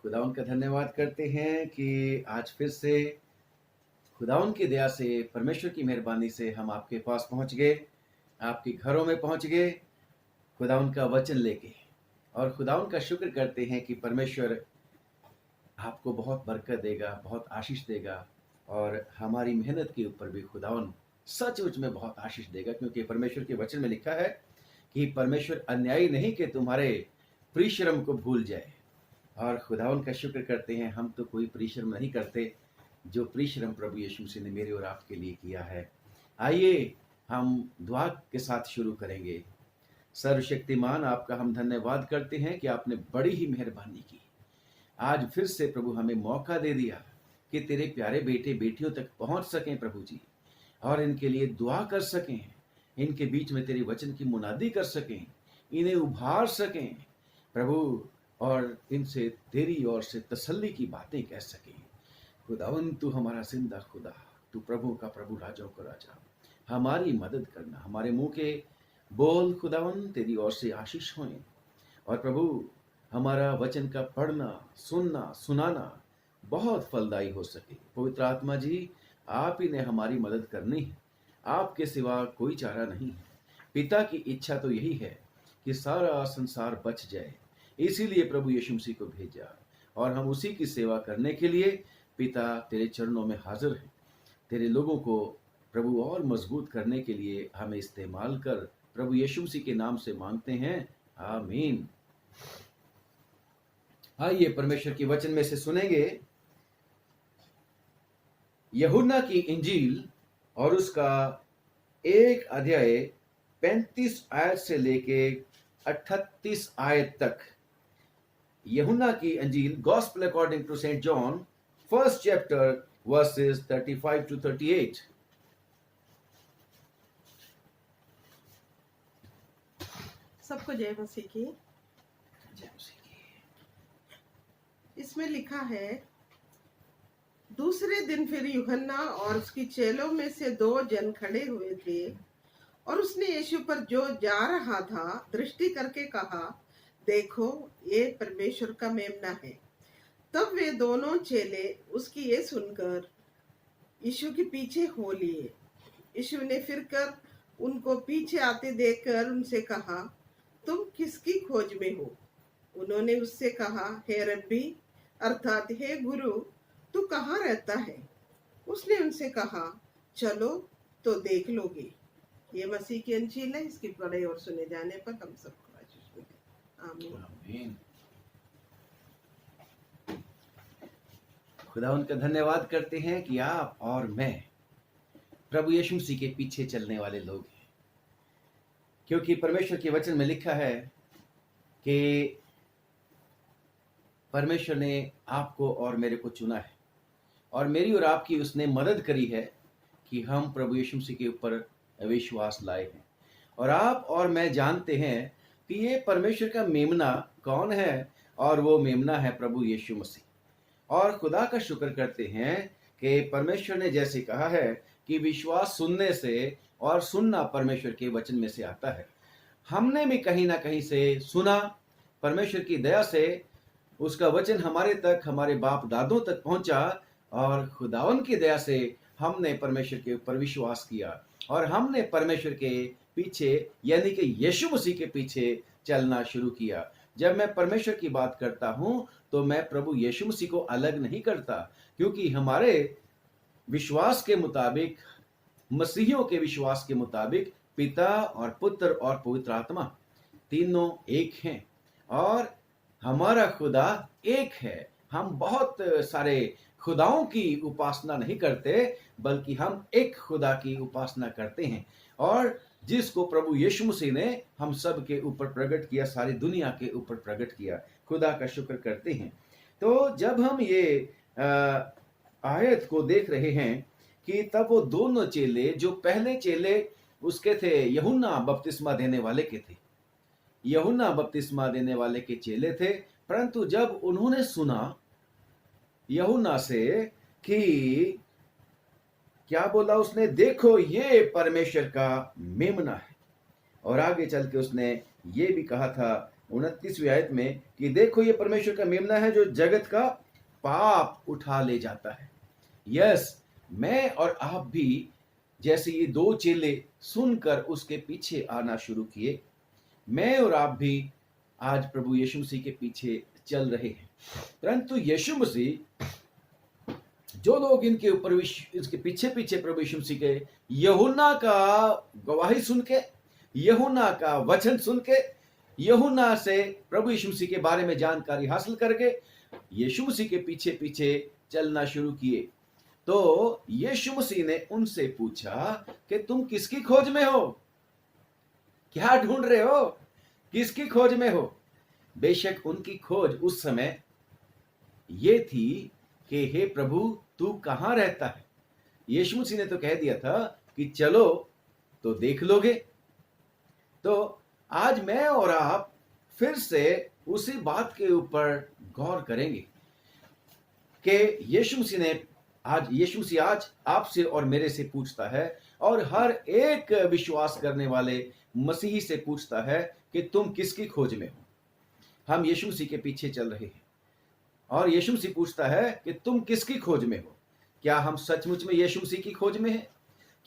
खुदावंद का धन्यवाद करते हैं कि आज फिर से खुदावंद की दया से, परमेश्वर की मेहरबानी से हम आपके पास पहुंच गए, आपके घरों में पहुंच गए, खुदावंद का वचन लेके। और खुदावंद का शुक्र करते हैं कि परमेश्वर आपको बहुत बरकत देगा, बहुत आशीष देगा, और हमारी मेहनत के ऊपर भी खुदावंद सचमुच में बहुत आशीष देगा, क्योंकि परमेश्वर के वचन में लिखा है कि परमेश्वर अन्यायी नहीं कि तुम्हारे परिश्रम को भूल जाए। और खुदावंद का शुक्र करते हैं, हम तो कोई परिश्रम नहीं करते, जो परिश्रम प्रभु यीशु मसीह ने मेरे और आपके लिए किया है। आइए हम दुआ के साथ शुरू करेंगे। सर्वशक्तिमान, आपका हम धन्यवाद करते हैं कि आपने बड़ी ही मेहरबानी की। आज फिर से प्रभु हमें मौका दे दिया कि तेरे प्यारे बेटे बेटियों तक पहुंच सकें प्रभु जी, और इनके लिए दुआ कर सकें, इनके बीच में तेरे वचन की मुनादी कर सकें, इन्हें उभार सकें प्रभु, और इनसे तेरी ओर से तसल्ली की बातें कह सकें। खुदावंद, तू हमारा जिंदा खुदा, तू प्रभु का प्रभु, राजाओं का राजा, हमारी मदद करना। हमारे मुंह के बोल खुदावंद तेरी ओर से आशीष हों, और प्रभु हमारा वचन का पढ़ना, सुनना, सुनाना बहुत फलदायी हो सके। पवित्र आत्मा जी, आप ही ने हमारी मदद करनी है, आपके सिवा कोई चारा नहीं है। पिता की इच्छा तो यही है कि सारा संसार बच जाए, इसीलिए प्रभु यीशु मसीह को भेजा, और हम उसी की सेवा करने के लिए पिता तेरे चरणों में हाजिर हैं। तेरे लोगों को प्रभु और मजबूत करने के लिए हमें इस्तेमाल कर, प्रभु यीशु मसीह के नाम से मांगते हैं, आमीन। आइए परमेश्वर के वचन में से सुनेंगे यूहन्ना की इंजील और उसका 1 अध्याय 35 आयत से लेके 38 आयत तक। यूहन्ना की इंजील, gospel according to saint John, first chapter, verses 35 to 38। सबको जय मसीह की। जय मसीह की। इसमें लिखा है, दूसरे दिन फिर यूहन्ना और उसकी चेलों में से 2 जन खड़े हुए थे, और उसने यीशु पर जो जा रहा था दृष्टि करके कहा, देखो, ये परमेश्वर का मेमना है। तब वे दोनों चेले उसकी ये सुनकर यीशु के पीछे हो लिए। यीशु ने फिर कर उनको पीछे आते देखकर उनसे कहा, तुम किसकी खोज में हो? उन्होंने उससे कहा, हे रब्बी, अर्थात हे गुरु, तू कहाँ रहता है? उसने उनसे कहा, चलो तो देख लोगे। ये मसीह की इंजील है। इसकी पढ़े और सुने जाने पर हम सबको आशीष मिले। आमीन। आमीन। खुदा उनका धन्यवाद करते हैं कि आप और मैं प्रभु यीशु मसीह के पीछे चलने वाले लोग हैं, क्योंकि परमेश्वर के वचन में लिखा है कि परमेश्वर ने आपको और मेरे को चुना है, और मेरी और आपकी उसने मदद करी है कि हम प्रभु यीशु मसीह के ऊपर विश्वास लाए हैं। और आप और मैं जानते हैं कि ये परमेश्वर का मेमना कौन है, और वो मेमना है प्रभु यीशु मसीह। और खुदा का शुक्र करते हैं कि परमेश्वर ने जैसे कहा है कि विश्वास सुनने से, और सुनना परमेश्वर के वचन में से आता है। हमने भी कहीं ना कहीं से सुना, परमेश्वर की दया से उसका वचन हमारे तक, हमारे बाप दादों तक पहुंचा, और खुदावन की दया से हमने परमेश्वर के ऊपर विश्वास किया, और हमने परमेश्वर के पीछे यानी कि यीशु मसीह के पीछे चलना शुरू किया। जब मैं परमेश्वर की बात करता हूं तो मैं प्रभु यीशु मसीह को अलग नहीं करता, क्योंकि हमारे विश्वास के मुताबिक, मसीहियों के विश्वास के मुताबिक, पिता और पुत्र और पवित्र आत्मा तीनों एक हैं, और हमारा खुदा एक है। हम बहुत सारे खुदाओं की उपासना नहीं करते, बल्कि हम एक खुदा की उपासना करते हैं, और जिसको प्रभु यीशु मसीह ने हम सब के ऊपर प्रकट किया, सारी दुनिया के ऊपर प्रकट किया। खुदा का शुक्र करते हैं। तो जब हम ये आयत को देख रहे हैं कि तब वो दोनों चेले, जो पहले चेले उसके थे, यूहन्ना बपतिस्मा देने वाले के थे, यूहन्ना बपतिस्मा देने वाले के चेले थे, परंतु जब उन्होंने सुना यूहन्ना से कि क्या बोला उसने, देखो ये परमेश्वर का मेमना है, और आगे चल के उसने ये भी कहा था 29वीं आयत में कि देखो ये परमेश्वर का मेमना है जो जगत का पाप उठा ले जाता है। यस, मैं और आप भी जैसे ये दो चेले सुनकर उसके पीछे आना शुरू किए, मैं और आप भी आज प्रभु यीशु मसीह के पीछे चल रहे हैं। परंतु यीशु मसीह, जो लोग इनके ऊपर इसके पीछे पीछे प्रभु यीशु मसीह के यूहन्ना का गवाही सुन के, यूहन्ना का वचन सुन के, यूहन्ना से प्रभु यीशु मसीह के बारे में जानकारी हासिल करके यीशु मसीह के पीछे पीछे चलना शुरू किए, तो यीशु मसीह ने उनसे पूछा कि तुम किसकी खोज में हो, क्या ढूंढ रहे हो, किसकी खोज में हो। बेशक उनकी खोज उस समय ये थी कि हे प्रभु तू कहां रहता है। यीशु मसीह ने तो कह दिया था कि चलो तो देख लोगे। तो आज मैं और आप फिर से उसी बात के ऊपर गौर करेंगे कि यीशु मसीह आज आपसे और मेरे से पूछता है, और हर एक विश्वास करने वाले मसीही से पूछता है कि तुम किसकी खोज में हो। हम यीशु मसीह के पीछे चल रहे हैं और यीशु मसीह पूछता है कि तुम किसकी खोज में हो। क्या हम सचमुच में यीशु मसीह की खोज में हैं?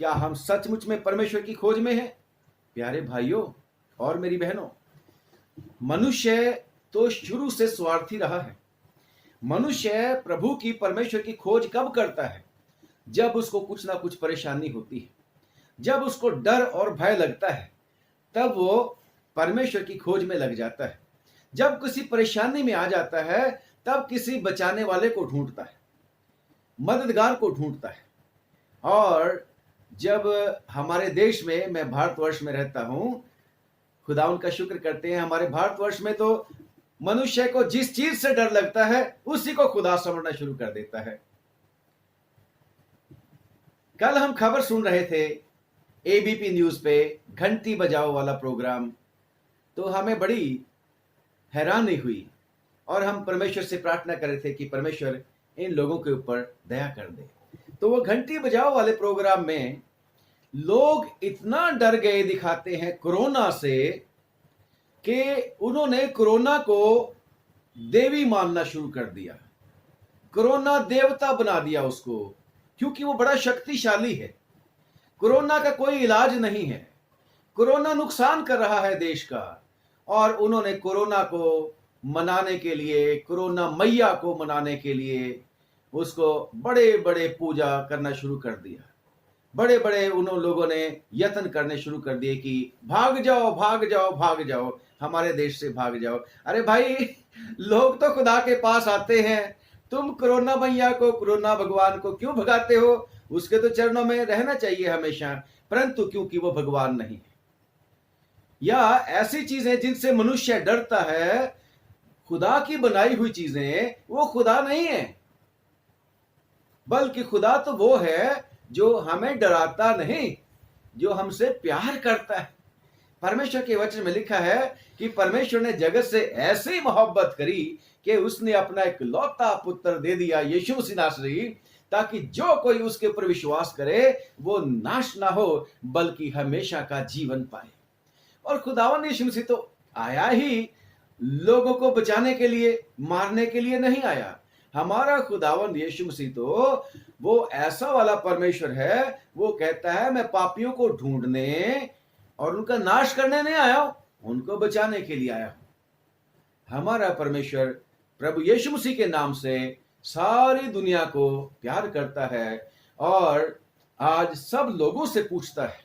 क्या हम सचमुच में परमेश्वर की खोज में हैं? प्यारे भाइयों और मेरी बहनों, मनुष्य तो शुरू से स्वार्थी रहा है। मनुष्य प्रभु की, परमेश्वर की खोज कब करता है? जब उसको कुछ ना कुछ परेशानी होती है, जब उसको डर और भय लगता है, तब वो परमेश्वर की खोज में लग जाता है। जब किसी परेशानी में आ जाता है, तब किसी बचाने वाले को ढूंढता है, मददगार को ढूंढता है। और जब हमारे देश में, मैं भारतवर्ष में रहता हूं, खुदा उनका शुक्र करते हैं, हमारे भारतवर्ष में तो मनुष्य को जिस चीज से डर लगता है उसी को खुदा समझना शुरू कर देता है। कल हम खबर सुन रहे थे एबीपी न्यूज पे, घंटी बजाओ वाला प्रोग्राम, तो हमें बड़ी हैरानी हुई और हम परमेश्वर से प्रार्थना कर रहे थे कि परमेश्वर इन लोगों के ऊपर दया कर दे। तो वो घंटी बजाओ वाले प्रोग्राम में लोग इतना डर गए दिखाते हैं कोरोना से कि उन्होंने कोरोना को देवी मानना शुरू कर दिया, कोरोना देवता बना दिया उसको, क्योंकि वो बड़ा शक्तिशाली है। कोरोना का कोई इलाज नहीं है, कोरोना नुकसान कर रहा है देश का, और उन्होंने कोरोना को मनाने के लिए, कोरोना मैया को मनाने के लिए उसको बड़े बड़े पूजा करना शुरू कर दिया। बड़े बड़े उन लोगों ने यत्न करने शुरू कर दिए कि भाग जाओ भाग जाओ भाग जाओ, हमारे देश से भाग जाओ। अरे भाई, लोग तो खुदा के पास आते हैं, तुम कोरोना मैया को, कोरोना भगवान को क्यों भगाते हो? उसके तो चरणों में रहना चाहिए हमेशा, परंतु क्योंकि वो भगवान नहीं है, या ऐसी चीजें जिनसे मनुष्य डरता है, खुदा की बनाई हुई चीजें, वो खुदा नहीं है, बल्कि खुदा तो वो है जो हमें डराता नहीं, जो हमसे प्यार करता है। परमेश्वर के वचन में लिखा है कि परमेश्वर ने जगत से ऐसी मोहब्बत करी कि उसने अपना एक लौता पुत्र दे दिया, यीशु मसीह नासरी, ताकि जो कोई उसके ऊपर विश्वास करे वो नाश ना हो बल्कि हमेशा का जीवन पाए। और खुदावंद यीशु मसीह तो आया ही लोगों को बचाने के लिए, मारने के लिए नहीं आया। हमारा खुदावंद यीशु मसीह तो वो ऐसा वाला परमेश्वर है, वो कहता है मैं पापियों को ढूंढने और उनका नाश करने नहीं आया हूं, उनको बचाने के लिए आया हूं। हमारा परमेश्वर प्रभु यीशु मसीह के नाम से सारी दुनिया को प्यार करता है, और आज सब लोगों से पूछता है,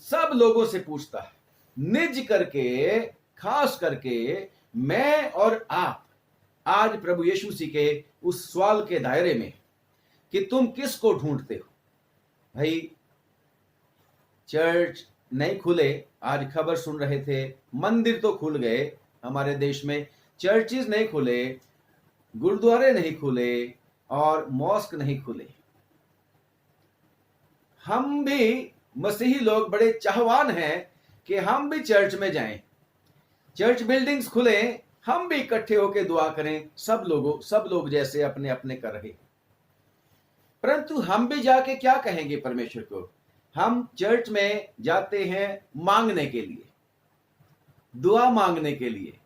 सब लोगों से पूछता है, निज करके, खास करके मैं और आप आज प्रभु यीशु मसीह के उस सवाल के दायरे में कि तुम किसको ढूंढते हो। भाई, चर्च नहीं खुले, आज खबर सुन रहे थे, मंदिर तो खुल गए हमारे देश में, चर्चेज नहीं खुले, गुरुद्वारे नहीं खुले और मॉस्क नहीं खुले। हम भी मसीही लोग बड़े चाहवान हैं कि हम भी चर्च में जाएं, चर्च बिल्डिंग्स खुले, हम भी इकट्ठे होकर दुआ करें, सब लोग जैसे अपने अपने कर रहे। परंतु हम भी जाके क्या कहेंगे परमेश्वर को? हम चर्च में जाते हैं मांगने के लिए, दुआ मांगने के लिए,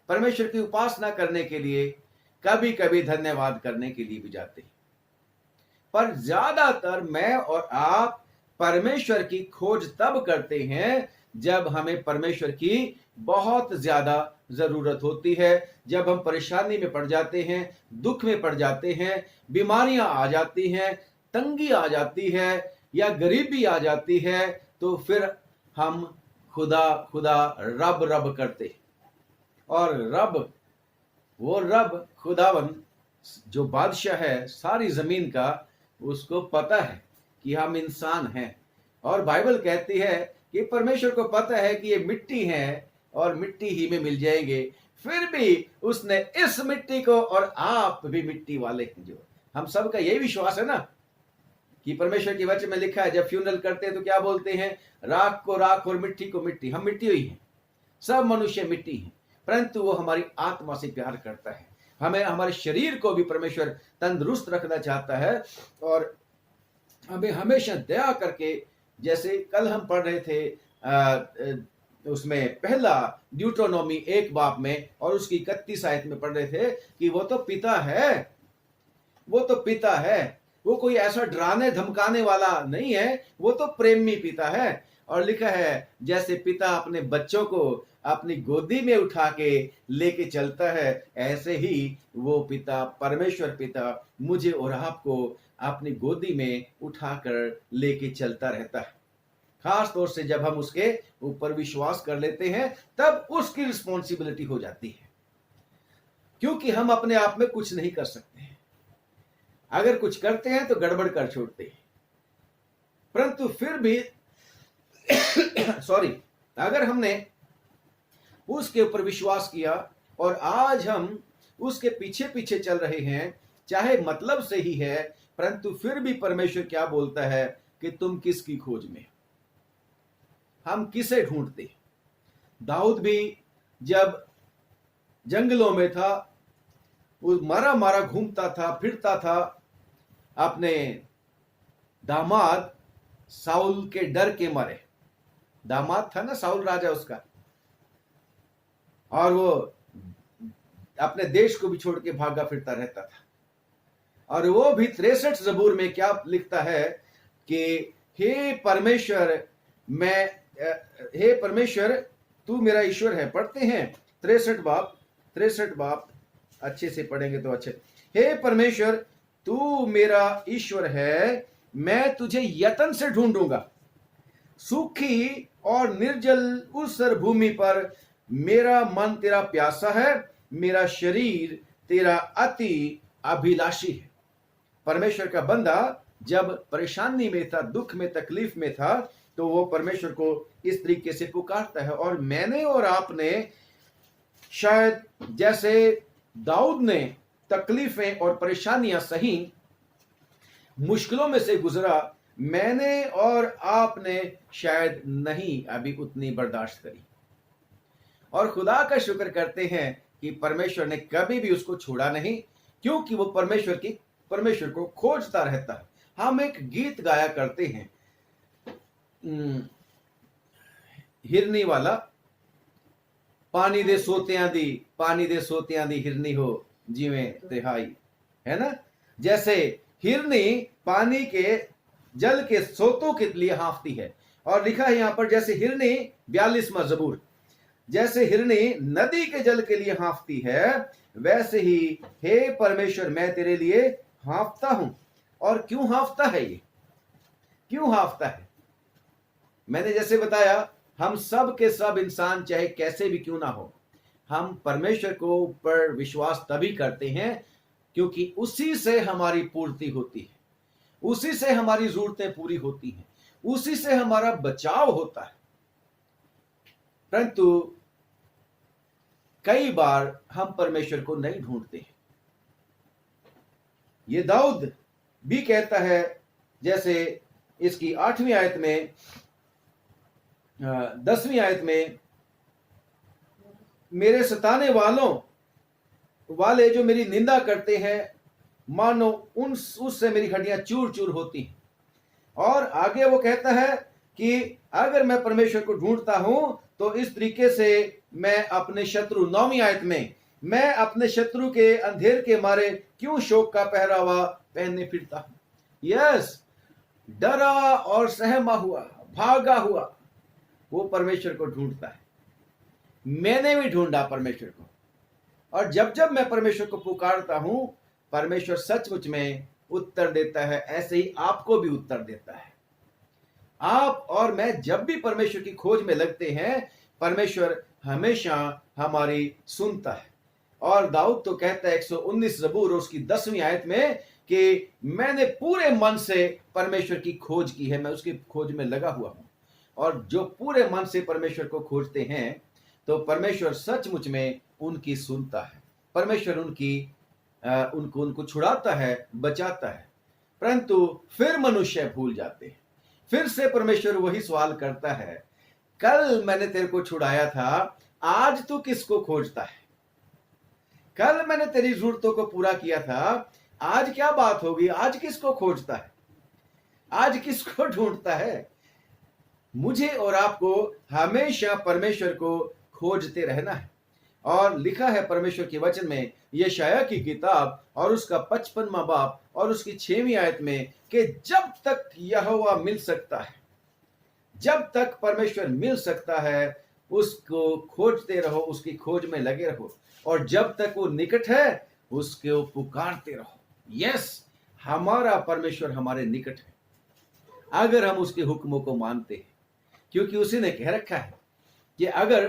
परमेश्वर की उपासना करने के लिए, कभी कभी धन्यवाद करने के लिए भी जाते हैं। पर ज्यादातर मैं और आप परमेश्वर की खोज तब करते हैं जब हमें परमेश्वर की बहुत ज्यादा जरूरत होती है, जब हम परेशानी में पड़ जाते हैं, दुख में पड़ जाते हैं, बीमारियां आ जाती हैं, तंगी आ जाती है या गरीबी आ जाती है, तो फिर हम खुदा खुदा रब रब करते। और रब, वो रब खुदावन जो बादशाह है सारी जमीन का, उसको पता है कि हम इंसान हैं। और बाइबल कहती है कि परमेश्वर को पता है कि ये मिट्टी है और मिट्टी ही में मिल जाएंगे, फिर भी उसने इस मिट्टी को, और आप भी मिट्टी वाले हैं, जो हम सबका यही विश्वास है ना कि परमेश्वर के वचन में लिखा है, जब फ्यूनरल करते हैं तो क्या बोलते हैं, राख को राख और मिट्टी को मिट्टी। हम मिट्टी हुई हैं, सब मनुष्य मिट्टी हैं, परंतु वो हमारी आत्मा से प्यार करता है। हमें, हमारे शरीर को भी परमेश्वर तंदुरुस्त रखना चाहता है और हमें हमेशा दया करके, जैसे कल हम पढ़ रहे थे उसमें पहला ड्यूटोनोमी 1 बाब में और उसकी 31 आयत में पढ़ रहे थे कि वो तो पिता है, वो तो पिता है, वो कोई ऐसा डराने धमकाने वाला नहीं है, वो तो प्रेमी पिता है। और लिखा है जैसे पिता अपने बच्चों को अपनी गोदी में उठा के लेके चलता है, ऐसे ही वो पिता, परमेश्वर पिता, मुझे और आपको अपनी गोदी में उठाकर लेके चलता रहता है। खास तौर से जब हम उसके ऊपर विश्वास कर लेते हैं, तब उसकी रिस्पॉन्सिबिलिटी हो जाती है, क्योंकि हम अपने आप में कुछ नहीं कर सकते हैं। अगर कुछ करते हैं तो गड़बड़ कर छोड़ते हैं, परंतु फिर भी सॉरी, अगर हमने उसके ऊपर विश्वास किया और आज हम उसके पीछे पीछे चल रहे हैं, चाहे मतलब से ही है, परंतु फिर भी परमेश्वर क्या बोलता है कि तुम किसकी खोज में, हम किसे ढूंढते। दाऊद भी जब जंगलों में था, वो मारा मारा घूमता था, फिरता था, अपने दामाद साउल के डर के मारे। दामाद था ना साउल राजा उसका, और वो अपने देश को भी छोड़ के भागा फिरता रहता था। और वो भी 63 जबूर में क्या लिखता है कि हे परमेश्वर, हे परमेश्वर तू मेरा ईश्वर है। पढ़ते हैं 63 बाब अच्छे से पढ़ेंगे तो अच्छे। हे परमेश्वर तू मेरा ईश्वर है, मैं तुझे यत्न से ढूंढूंगा, सूखी और निर्जल उस भूमि पर मेरा मन तेरा प्यासा है, मेरा शरीर तेरा अति अभिलाषी है। परमेश्वर का बंदा जब परेशानी में था, दुख में, तकलीफ में था, तो वो परमेश्वर को इस तरीके से पुकारता है। और मैंने और आपने शायद जैसे दाऊद ने तकलीफें और परेशानियां सही, मुश्किलों में से गुजरा, मैंने और आपने शायद नहीं अभी उतनी बर्दाश्त करी। और खुदा का शुक्र करते हैं कि परमेश्वर ने कभी भी उसको छोड़ा नहीं, क्योंकि वो परमेश्वर को खोजता रहता है। हम एक गीत गाया करते हैं, हिरनी वाला, पानी दे सोतियां दी हिरनी हो जिवें तिहाई, है ना। जैसे हिरनी पानी के जल के सोतों के लिए हाँफती है, और लिखा है यहां पर जैसे हिरनी 42वां जबूर, जैसे हिरनी नदी के जल के लिए हाँफती है, वैसे ही हे परमेश्वर मैं तेरे लिए हाँफता हूं। और क्यों हाँफता है ये, क्यों हाँफता है? मैंने जैसे बताया, हम सब के सब इंसान चाहे कैसे भी क्यों ना हो, हम परमेश्वर को ऊपर विश्वास तभी करते हैं क्योंकि उसी से हमारी पूर्ति होती है, उसी से हमारी जरूरतें पूरी होती हैं, उसी से हमारा बचाव होता है। परंतु कई बार हम परमेश्वर को नहीं ढूंढते हैं। ये दाऊद भी कहता है, जैसे इसकी 8वीं आयत में, 10वीं आयत में, मेरे सताने वाले जो मेरी निंदा करते हैं, मानो उससे मेरी हड्डियां चूर चूर होती हैं। और आगे वो कहता है कि अगर मैं परमेश्वर को ढूंढता हूं तो इस तरीके से मैं अपने शत्रु, 9वीं आयत में, मैं अपने शत्रु के अंधेर के मारे क्यों शोक का पहरावा पहनने फिरता हूं? यस, डरा और सहमा हुआ, भागा हुआ वो परमेश्वर को ढूंढता है। मैंने भी ढूंढा परमेश्वर को, और जब जब मैं परमेश्वर को पुकारता हूं, परमेश्वर सचमुच में उत्तर देता है। ऐसे ही आपको भी उत्तर देता है। आप और मैं जब भी परमेश्वर की खोज में लगते हैं, परमेश्वर हमेशा हमारी सुनता है। और दाऊद तो कहता है 119 ज़बूर उसकी 10वीं आयत में कि मैंने पूरे मन से परमेश्वर की खोज की है, मैं उसकी खोज में लगा हुआ हूं। और जो पूरे मन से परमेश्वर को खोजते हैं, तो परमेश्वर सचमुच में उनकी सुनता है। परमेश्वर उनको छुड़ाता है, बचाता है। परंतु फिर मनुष्य भूल जाते हैं। फिर से परमेश्वर वही सवाल करता है, कल मैंने तेरे को छुड़ाया था, आज तू किसको खोजता है? कल मैंने तेरी जरूरतों को पूरा किया था, आज क्या बात होगी? आज किसको खोजता है? आज किसको ढूंढता है? मुझे और आपको हमेशा परमेश्वर को खोजते रहना है। और लिखा है परमेश्वर के वचन में, यशायाह की किताब और उसका 55वां बाब और उसकी 6वीं आयत में, कि जब तक यहोवा मिल सकता है, जब तक परमेश्वर मिल सकता है, उसको खोजते रहो, उसकी खोज में लगे रहो। और जब तक वो निकट है, उसको पुकारते रहो। यस, हमारा परमेश्वर हमारे निकट है, अगर हम उसके हुक्मों को मानते हैं। क्योंकि उसी ने कह रखा है कि अगर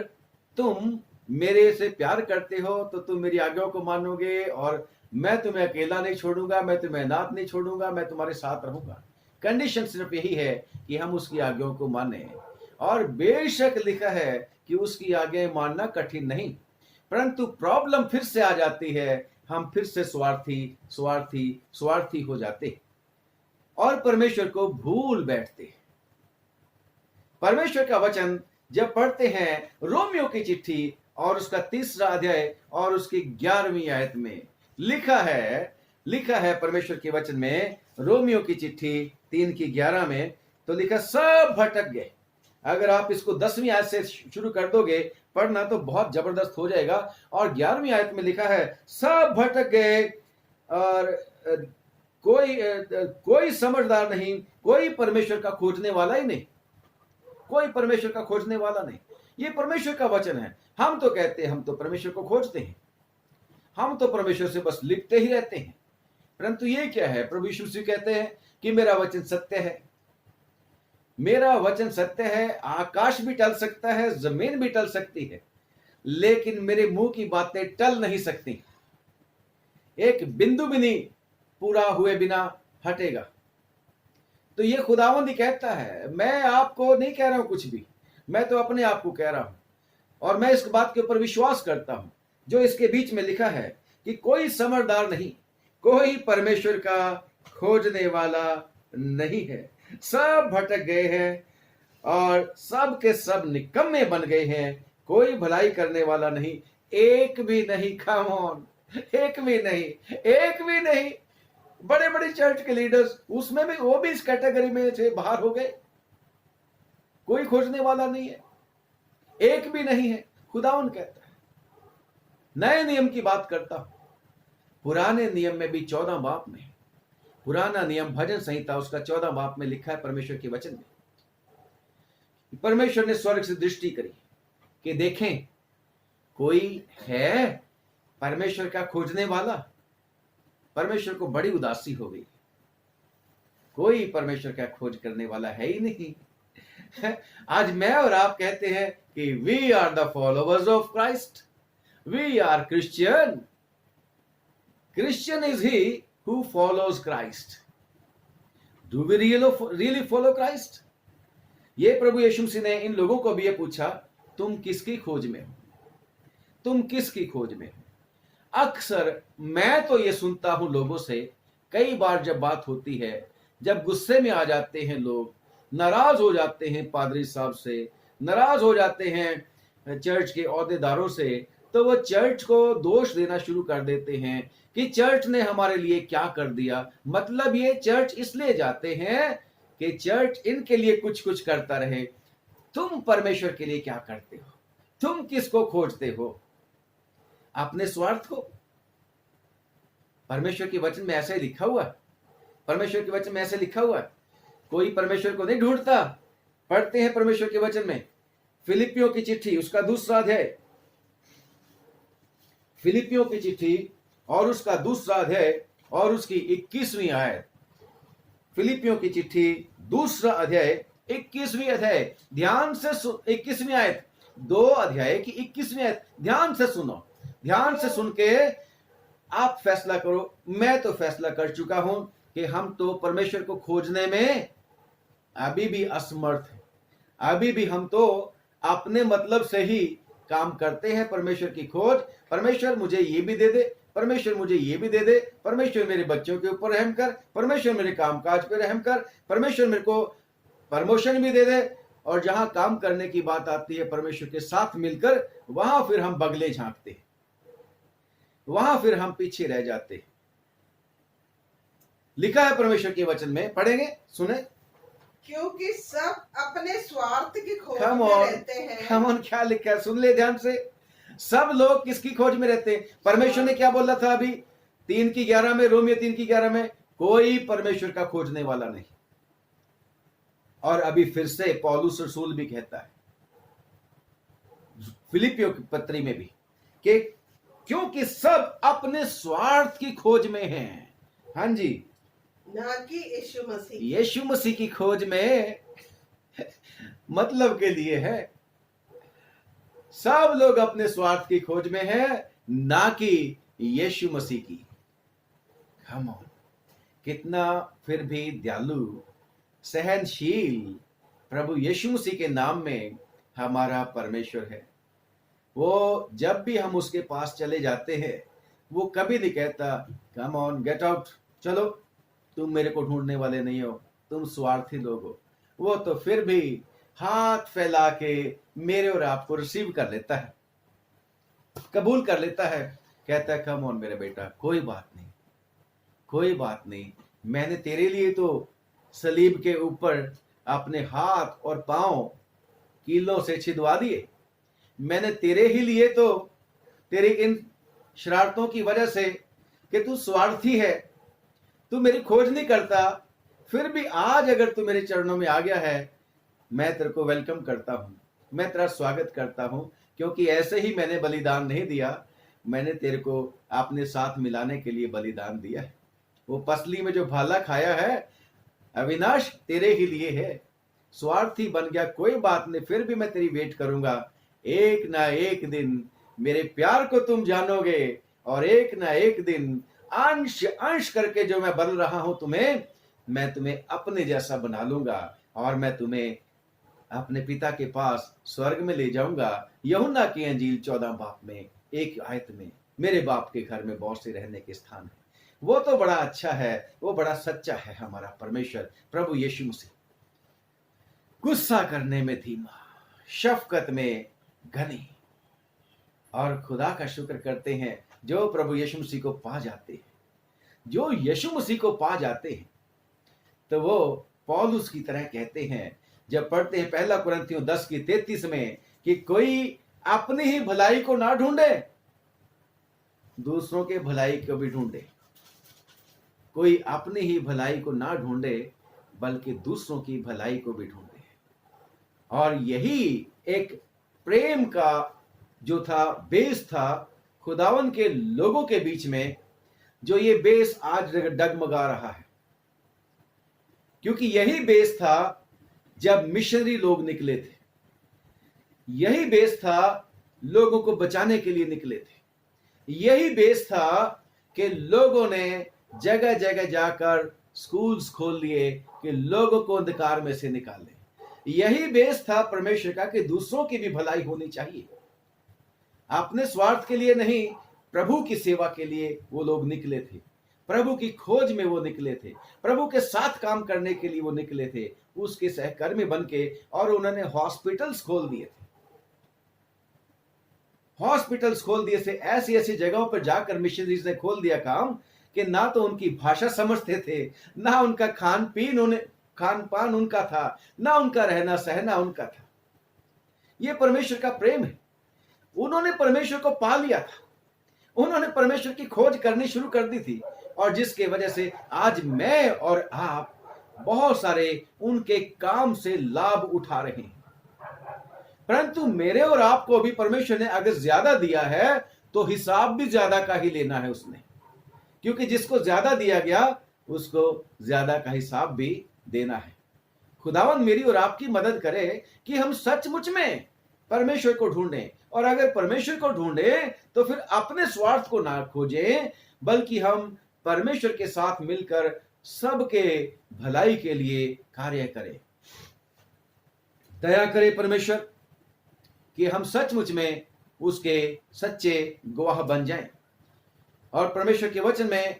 तुम मेरे से प्यार करते हो तो तुम मेरी आज्ञाओं को मानोगे, और मैं तुम्हें अकेला नहीं छोड़ूंगा, मैं तुम्हें अनाथ नहीं छोड़ूंगा, मैं तुम्हारे साथ रहूंगा। कंडीशन सिर्फ यही है कि हम उसकी आज्ञाओं को माने। और बेशक लिखा है कि उसकी आज्ञाएं मानना कठिन नहीं, परंतु प्रॉब्लम फिर से आ जाती है, हम फिर से स्वार्थी स्वार्थी स्वार्थी हो जाते और परमेश्वर को भूल बैठते। परमेश्वर का वचन जब पढ़ते हैं, रोमियो की चिट्ठी और उसका 3रा अध्याय और उसकी 11वीं आयत में लिखा है परमेश्वर के वचन में, रोमियो की चिट्ठी 3:11 में, तो लिखा सब भटक गए। अगर आप इसको 10वीं आयत से शुरू कर दोगे पढ़ना तो बहुत जबरदस्त हो जाएगा। और 11वीं आयत में लिखा है सब भटक गए और कोई समझदार नहीं, कोई परमेश्वर का खोजने वाला ही नहीं, कोई परमेश्वर का खोजने वाला नहीं। ये परमेश्वर का वचन है। हम तो कहते हैं हम तो परमेश्वर को खोजते हैं, हम तो परमेश्वर से बस लिखते ही रहते हैं, परंतु ये क्या है? प्रभु यीशु मसीह कहते हैं कि मेरा वचन सत्य है, मेरा वचन सत्य है। आकाश भी टल सकता है, जमीन भी टल सकती है, लेकिन मेरे मुंह की बातें टल नहीं सकती। एक बिंदु भी नहीं पूरा हुए बिना हटेगा। तो ये खुदावंद ही कहता है, मैं आपको नहीं कह रहा हूं कुछ भी, मैं तो अपने आप को कह रहा हूं। और मैं इस बात के ऊपर विश्वास करता हूं जो इसके बीच में लिखा है कि कोई समझदार नहीं, कोई परमेश्वर का खोजने वाला नहीं है। सब भटक गए हैं और सब के सब निकम्मे बन गए हैं, कोई भलाई करने वाला नहीं, एक भी नहीं। कम ऑन, एक भी नहीं, एक भी नहीं। बड़े बड़े चर्च के लीडर्स उसमें भी, वो भी इस कैटेगरी में से बाहर हो गए। कोई खोजने वाला नहीं है, एक भी नहीं है। खुदावन कहता है। नए नियम की बात करता हूं, पुराने नियम में भी 14 बाब में, पुराना नियम भजन संहिता उसका 14 बाब में लिखा है परमेश्वर के वचन में, परमेश्वर ने स्वर्ग से दृष्टि करी कि देखें कोई है परमेश्वर का खोजने वाला। परमेश्वर को बड़ी उदासी हो गई, कोई परमेश्वर का खोज करने वाला है ही नहीं। आज मैं और आप कहते हैं कि we are the followers of Christ, we are Christian. Christian is he who follows Christ. Do we really follow Christ? ये प्रभु यीशु मसीह ने इन लोगों को भी ये पूछा, तुम किसकी खोज में हो? तुम किसकी खोज में हो? अक्सर मैं तो ये सुनता हूं लोगों से, कई बार जब बात होती है, जब गुस्से में आ जाते हैं लोग, नाराज हो जाते हैं पादरी साहब से, नाराज हो जाते हैं चर्च के ओहदेदारों से, तो वो चर्च को दोष देना शुरू कर देते हैं कि चर्च ने हमारे लिए क्या कर दिया। मतलब ये चर्च इसलिए जाते हैं कि चर्च इनके लिए कुछ कुछ करता रहे। तुम परमेश्वर के लिए क्या करते हो? तुम किसको खोजते हो? अपने स्वार्थ को? परमेश्वर के वचन में ऐसे ही लिखा हुआ है। परमेश्वर के वचन में ऐसे लिखा हुआ है, कोई परमेश्वर को नहीं ढूंढता। पढ़ते हैं परमेश्वर के वचन में, फिलिपियों की चिट्ठी उसका दूसरा अध्याय, फिलिपियों की चिट्ठी और उसका दूसरा अध्याय और उसकी 21वीं आयत। फिलिपियों की चिट्ठी दूसरा अध्याय 21वीं अध्याय, ध्यान से 21वीं आयत, 2 अध्याय की 21वीं आयत, ध्यान से सुनो। ध्यान से सुन के आप फैसला करो। मैं तो फैसला कर चुका हूं कि हम तो परमेश्वर को खोजने में अभी भी असमर्थ हैं। अभी भी हम तो अपने मतलब से ही काम करते हैं परमेश्वर की खोज। परमेश्वर मुझे ये भी दे दे, परमेश्वर मुझे ये भी दे दे, परमेश्वर मेरे बच्चों के ऊपर रहम कर, परमेश्वर मेरे कामकाज पे रहम कर, परमेश्वर मेरे को प्रमोशन भी दे दे। और जहां काम करने की बात आती है परमेश्वर के साथ मिलकर, वहां फिर हम बगले झांकते हैं, वहां फिर हम पीछे रह जाते हैं। लिखा है परमेश्वर के वचन में, पढ़ेंगे, सुने। क्योंकि सब अपने स्वार्थ की खोज Come में on, रहते हैं। come on, क्या लिखा है? सुन ले ध्यान से। सब लोग किसकी खोज में रहते हैं? परमेश्वर ने क्या बोला था अभी 3:11 में, रोमियो 3:11 में, कोई परमेश्वर का खोजने वाला नहीं। और अभी फिर से पौलुस रसूल भी कहता है फिलिपियों की पत्री में भी कि क्योंकि सब अपने स्वार्थ की खोज में हैं। हाँ जी, ना कि यीशु मसीह। यीशु मसीह की खोज में मतलब के लिए है। सब लोग अपने स्वार्थ की खोज में हैं, ना कि यीशु मसीह की। कम ऑन, कितना फिर भी दयालु, सहनशील प्रभु यीशु मसीह के नाम में हमारा परमेश्वर है। वो जब भी हम उसके पास चले जाते हैं, वो कभी नहीं कहता कम ऑन गेट आउट, चलो तुम मेरे को ढूंढने वाले नहीं हो, तुम स्वार्थी लोग हो। वो तो फिर भी हाथ फैला के मेरे और आपको रिसीव कर लेता है, कबूल कर लेता है, कहता है कम ऑन मेरे बेटा, कोई बात नहीं, कोई बात नहीं, मैंने तेरे लिए तो सलीब के ऊपर अपने हाथ और पांव कीलों से छिदवा दिए। मैंने तेरे ही लिए तो, तेरी इन शरारतों की वजह से कि तू स्वार्थी है, तू मेरी खोज नहीं करता, फिर भी आज अगर तू मेरे चरणों में आ गया है, मैं तेरे को वेलकम करता हूं, मैं तेरा स्वागत करता हूं, क्योंकि ऐसे ही मैंने बलिदान नहीं दिया, मैंने तेरे को अपने साथ मिलाने के लिए बलिदान दिया है। वो पसली में जो भाला खाया है अविनाश तेरे ही लिए है। स्वार्थी बन गया, कोई बात नहीं, फिर भी मैं तेरी वेट करूंगा। एक ना एक दिन मेरे प्यार को तुम जानोगे, और एक ना एक दिन अंश अंश करके जो मैं बदल रहा हूं तुम्हें, मैं तुम्हें अपने जैसा बना लूंगा, और मैं तुम्हें अपने पिता के पास स्वर्ग में ले जाऊंगा। यूहन्ना की अंजील 14 बाब में 1 आयत में, मेरे बाप के घर में बहुत से रहने के स्थान है। वो तो बड़ा अच्छा है, वो बड़ा सच्चा है हमारा परमेश्वर प्रभु यीशु मसीह। गुस्सा करने में धीमा, शफकत में घनी, और खुदा का शुक्र करते हैं जो प्रभु यीशु मसीह को पा जाते हैं। जो यीशु मसीह को पा जाते हैं तो वो पौलुस की तरह कहते हैं, जब पढ़ते हैं 1 कुरिन्थियों 10:33 में, कि कोई अपनी ही भलाई को ना ढूंढे, दूसरों के भलाई को भी ढूंढे। कोई अपनी ही भलाई को ना ढूंढे, बल्कि दूसरों की भलाई को भी ढूंढे। और यही एक प्रेम का जो था, बेस था खुदावन के लोगों के बीच में, जो ये बेस आज डगमगा रहा है। क्योंकि यही बेस था जब मिशनरी लोग निकले थे, यही बेस था लोगों को बचाने के लिए निकले थे, यही बेस था कि लोगों ने जगह जगह जाकर स्कूल्स खोल लिए कि लोगों को अंधकार में से निकालें। यही बेस था परमेश्वर का कि दूसरों की भी भलाई होनी चाहिए। अपने स्वार्थ के लिए नहीं, प्रभु की सेवा के लिए वो लोग निकले थे, प्रभु की खोज में वो निकले थे, प्रभु के साथ काम करने के लिए वो निकले थे, उसके सहकर्मी बन के। और उन्होंने हॉस्पिटल्स खोल दिए थे, हॉस्पिटल्स खोल दिए थे, ऐसी ऐसी जगहों पर जाकर मिशनरीज ने खोल दिया काम कि ना तो उनकी भाषा समझते थे, ना उनका खान पान उनका था, ना उनका रहना सहना उनका था। ये परमेश्वर का प्रेम है। उन्होंने परमेश्वर को पा लिया था, उन्होंने परमेश्वर की खोज करनी शुरू कर दी थी, और जिसके वजह से आज मैं और आप बहुत सारे उनके काम से लाभ उठा रहे हैं। परंतु मेरे और आपको भी परमेश्वर ने अगर ज्यादा दिया है तो हिसाब भी ज्यादा का ही लेना है उसने, क्योंकि जिसको ज्यादा दिया गया उसको ज्यादा का हिसाब भी देना है। खुदावन मेरी और आपकी मदद करे कि हम सचमुच में परमेश्वर को ढूंढें, और अगर परमेश्वर को ढूंढें तो फिर अपने स्वार्थ को ना खोजें, बल्कि हम परमेश्वर के साथ मिलकर सबके भलाई के लिए कार्य करें। दया करे परमेश्वर कि हम सचमुच में उसके सच्चे गवाह बन जाएं। और परमेश्वर के वचन में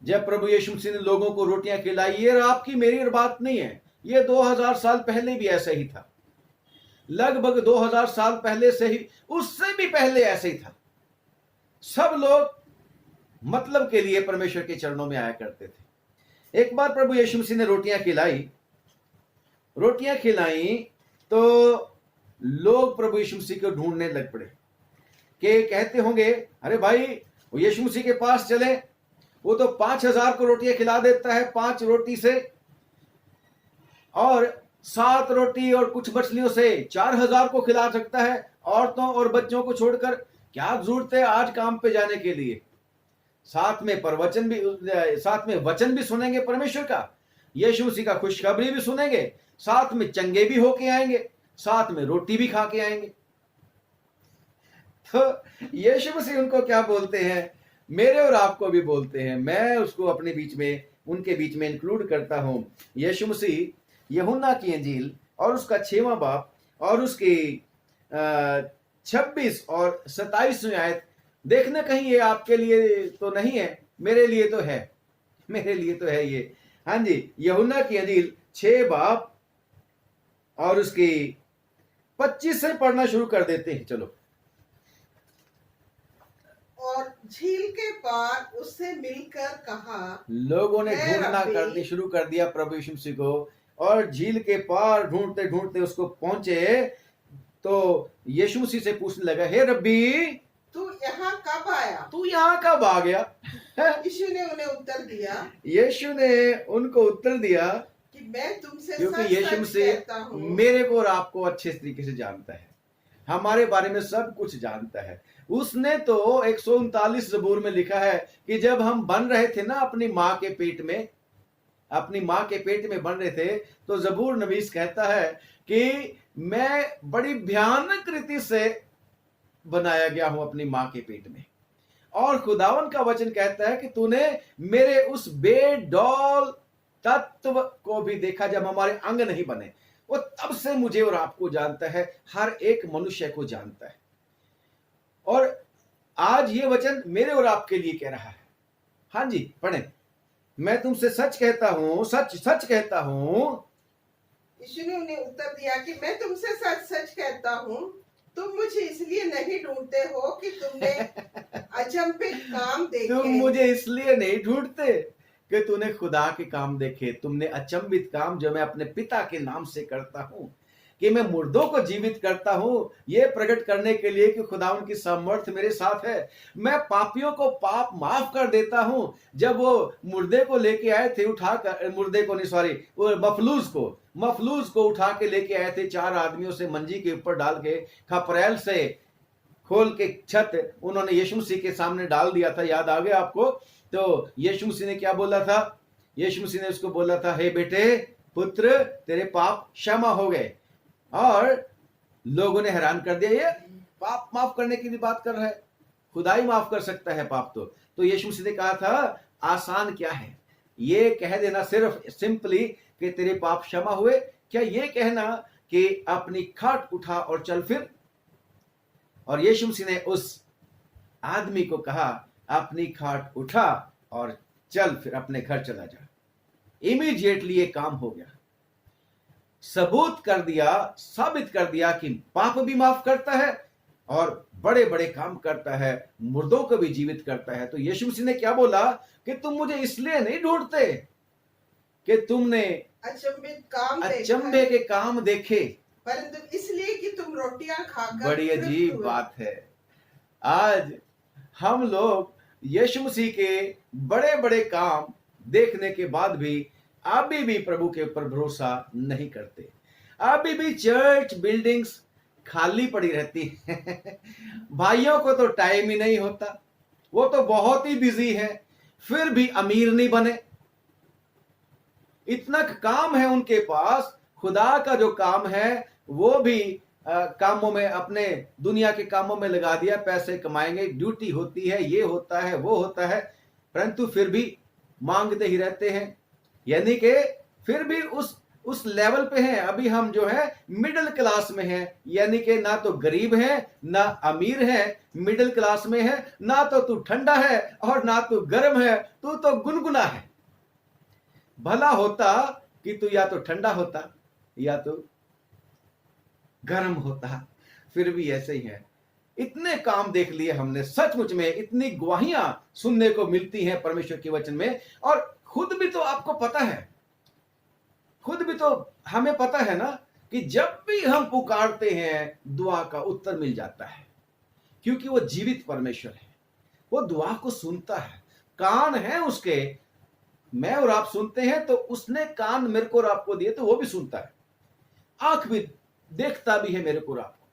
जब प्रभु यीशु मसीह ने लोगों को रोटियां खिलाई, ये आपकी मेरी बात नहीं है, ये 2000 साल पहले भी ऐसा ही था, लगभग 2000 साल पहले से ही, उससे भी पहले ऐसे ही था। सब लोग मतलब के लिए परमेश्वर के चरणों में आया करते थे। एक बार प्रभु यीशु मसीह ने रोटियां खिलाई तो लोग प्रभु यीशु मसीह को ढूंढने लग पड़े, कि कहते होंगे, अरे भाई वो यीशु मसीह के पास चले, वो तो 5000 को रोटियां खिला देता है 5 रोटी से, और 7 रोटी और कुछ मछलियों से 4000 को खिला सकता है, औरतों और बच्चों को छोड़कर। क्या जरूरत है आज काम पे जाने के लिए? साथ में वचन भी सुनेंगे परमेश्वर का, यीशु मसीह का खुशखबरी भी सुनेंगे, साथ में चंगे भी होके आएंगे, साथ में रोटी भी खा के आएंगे। तो यीशु मसीह उनको क्या बोलते हैं? मेरे और आपको भी बोलते हैं। मैं उसको अपने बीच में, उनके बीच में इंक्लूड करता हूं। यीशु मसीह यूहन्ना की इंजील और उसका 6वां बाब और उसकी 26 और 27वीं आयत देखना कहीं, ये आपके लिए तो नहीं है, मेरे लिए तो है, ये। हाँ जी, यूहन्ना की इंजील 6 बाब और उसकी 25 से पढ़ना शुरू कर देते हैं। चलो। और झील के पार उससे मिलकर कहा, लोगों ने ढूंढना करनी शुरू कर दिया प्रभु यीशु मसीह को, और झील के पार ढूंढते ढूंढते उसको पहुंचे तो यीशु मसीह से पूछने लगा, हे रब्बी, तू यहाँ कब आया? तू यहाँ कब आ गया? यीशु ने उन्हें उत्तर दिया, यीशु ने उनको उत्तर दिया कि मैं तुमसे क्योंकि यीशु मसीह मेरे को और आपको अच्छे तरीके से जानता है, हमारे बारे में सब कुछ जानता है। उसने तो 139 ज़बूर में लिखा है कि जब हम बन रहे थे ना अपनी माँ के पेट में बन रहे थे, तो ज़बूर नवीस कहता है कि मैं बड़ी भयानक रीति से बनाया गया हूं अपनी माँ के पेट में। और खुदावन का वचन कहता है कि तूने मेरे उस बेडौल तत्व को भी देखा जब हमारे अंग नहीं बने। वो तब से मुझे और आपको जानता है, हर एक मनुष्य को जानता है। और आज ये वचन मेरे और आपके लिए कह रहा है। हाँ जी, पढ़ें। मैं तुमसे सच कहता हूं, सच कहता हूं। यीशु ने उन्हें उत्तर दिया कि मैं तुमसे सच कहता हूं, तुम मुझे इसलिए नहीं ढूंढते हो कि तुमने अचंभित काम देखे। तुम मुझे इसलिए नहीं ढूंढते कि तूने खुदा के काम देखे, तुमने अचंभित काम जो मैं अपने पिता के नाम से करता हूं, कि मैं मुर्दों को जीवित करता हूं, ये प्रकट करने के लिए कि खुदा उनकी सामर्थ मेरे साथ है। मैं पापियों को पाप माफ कर देता हूं। जब वो मुर्दे को लेके आए थे, मफलूज को उठा के लेके आए थे, 4 आदमियों से मंजी के ऊपर डाल के, खपरेल से खोल के छत उन्होंने यीशु मसीह के सामने डाल दिया था। याद आ गया आपको? तो यीशु मसीह ने क्या बोला था? यीशु मसीह ने उसको बोला था, हे बेटे, पुत्र, तेरे पाप क्षमा हो गए। और लोगों ने हैरान कर दिया, ये पाप माफ करने की भी बात कर रहा है, खुदा ही माफ कर सकता है पाप। तो यीशु मसीह ने कहा था, आसान क्या है ये कह देना, सिर्फ सिंपली कि तेरे पाप क्षमा हुए? क्या ये कहना कि अपनी खाट उठा और चल फिर? और यीशु मसीह ने उस आदमी को कहा, अपनी खाट उठा और चल फिर, अपने घर चला जा। इमीडिएटली ये काम हो गया। साबित कर दिया कि पाप भी माफ करता है और बड़े बड़े काम करता है, मुर्दों को भी जीवित करता है। तो यीशु मसीह ने क्या बोला कि तुम मुझे इसलिए नहीं ढूंढते कि तुमने अचंभे के काम देखे, परंतु इसलिए कि तुम रोटियां खाकर बड़ी तृप्त अजीब हुए। बात है। आज हम लोग यीशु मसीह के बड़े बड़े काम देखने के बाद भी अभी भी प्रभु के ऊपर भरोसा नहीं करते। अभी भी चर्च बिल्डिंग्स खाली पड़ी रहती है। भाइयों को तो टाइम ही नहीं होता, वो तो बहुत ही बिजी है, फिर भी अमीर नहीं बने। इतना काम है उनके पास, खुदा का जो काम है वो भी कामों में, अपने दुनिया के कामों में लगा दिया। पैसे कमाएंगे, ड्यूटी होती है, ये होता है, वो होता है, परंतु फिर भी मांगते ही रहते हैं। यानी कि फिर भी उस लेवल पे हैं। अभी हम जो है मिडिल क्लास में हैं, यानी कि ना तो गरीब है ना अमीर है, मिडिल क्लास में है। ना तो तू ठंडा है और ना तू गर्म है, तू तो गुनगुना है। भला होता कि तू या तो ठंडा होता या तो गर्म होता, फिर भी ऐसे ही है। इतने काम देख लिए हमने, सचमुच में इतनी गवाहियां सुनने को मिलती हैं परमेश्वर के वचन में। और खुद भी तो आपको पता है, खुद भी तो हमें पता है ना कि जब भी हम पुकारते हैं दुआ का उत्तर मिल जाता है, क्योंकि वो जीवित परमेश्वर है। वो दुआ को सुनता है, कान है उसके। मैं और आप सुनते हैं तो उसने कान मेरे को और आपको दिए तो वो भी सुनता है, आंख भी देखता भी है मेरे को और आपको,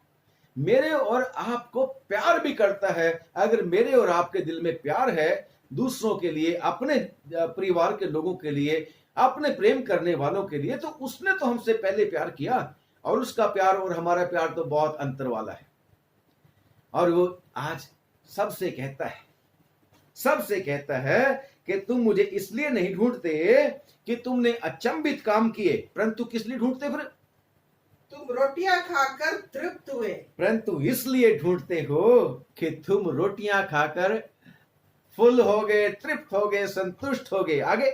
मेरे और आपको प्यार भी करता है। अगर मेरे और आपके दिल में प्यार है दूसरों के लिए, अपने परिवार के लोगों के लिए, अपने प्रेम करने वालों के लिए, तो उसने तो हमसे पहले प्यार किया। और उसका प्यार और हमारा प्यार तो बहुत अंतर वाला है। और वो आज सबसे कहता है कि तुम मुझे इसलिए नहीं ढूंढते कि तुमने अचंभित काम किए, परंतु किस लिए ढूंढते फिर? तुम रोटियां खाकर तृप्त हुए। परंतु इसलिए ढूंढते हो कि तुम रोटियां खाकर फुल हो गए, तृप्त हो गए, संतुष्ट हो गए। आगे,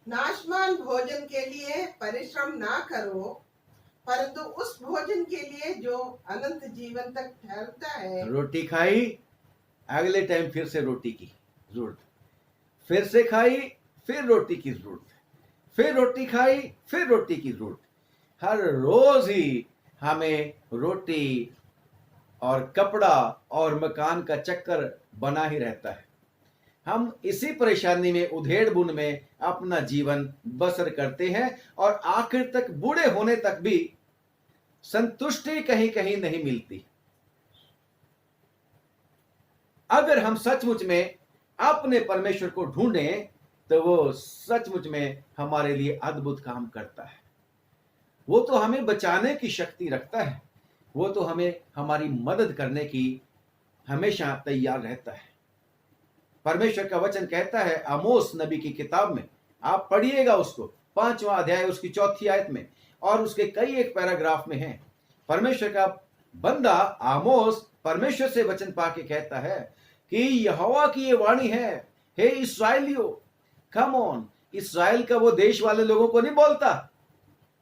नाशवान भोजन के लिए परिश्रम ना करो, परंतु उस भोजन के लिए जो अनंत जीवन तक ठहरता है। रोटी खाई, अगले टाइम फिर से रोटी की जरूरत, फिर से खाई, फिर रोटी की जरूरत, फिर रोटी खाई, फिर रोटी की जरूरत। हर रोज ही हमें रोटी और कपड़ा और मकान का चक्कर बना ही रहता है। हम इसी परेशानी में, उधेड़ बुन में अपना जीवन बसर करते हैं और आखिर तक, बूढ़े होने तक भी संतुष्टि कहीं कहीं नहीं मिलती। अगर हम सचमुच में अपने परमेश्वर को ढूंढें तो वो सचमुच में हमारे लिए अद्भुत काम करता है। वो तो हमें बचाने की शक्ति रखता है, वो तो हमें, हमारी मदद करने की हमेशा तैयार रहता है। परमेश्वर का वचन कहता है आमोस नबी की किताब में, आप पढ़िएगा उसको, 5वां अध्याय उसकी 4थी आयत में, और उसके कई एक पैराग्राफ में है। परमेश्वर का बंदा आमोस परमेश्वर से वचन पाके कहता है कि यहोवा की ये वाणी है, हे इस्राएलियों, कम ऑन। इस्राएल का वो देश वाले लोगों को नहीं बोलता।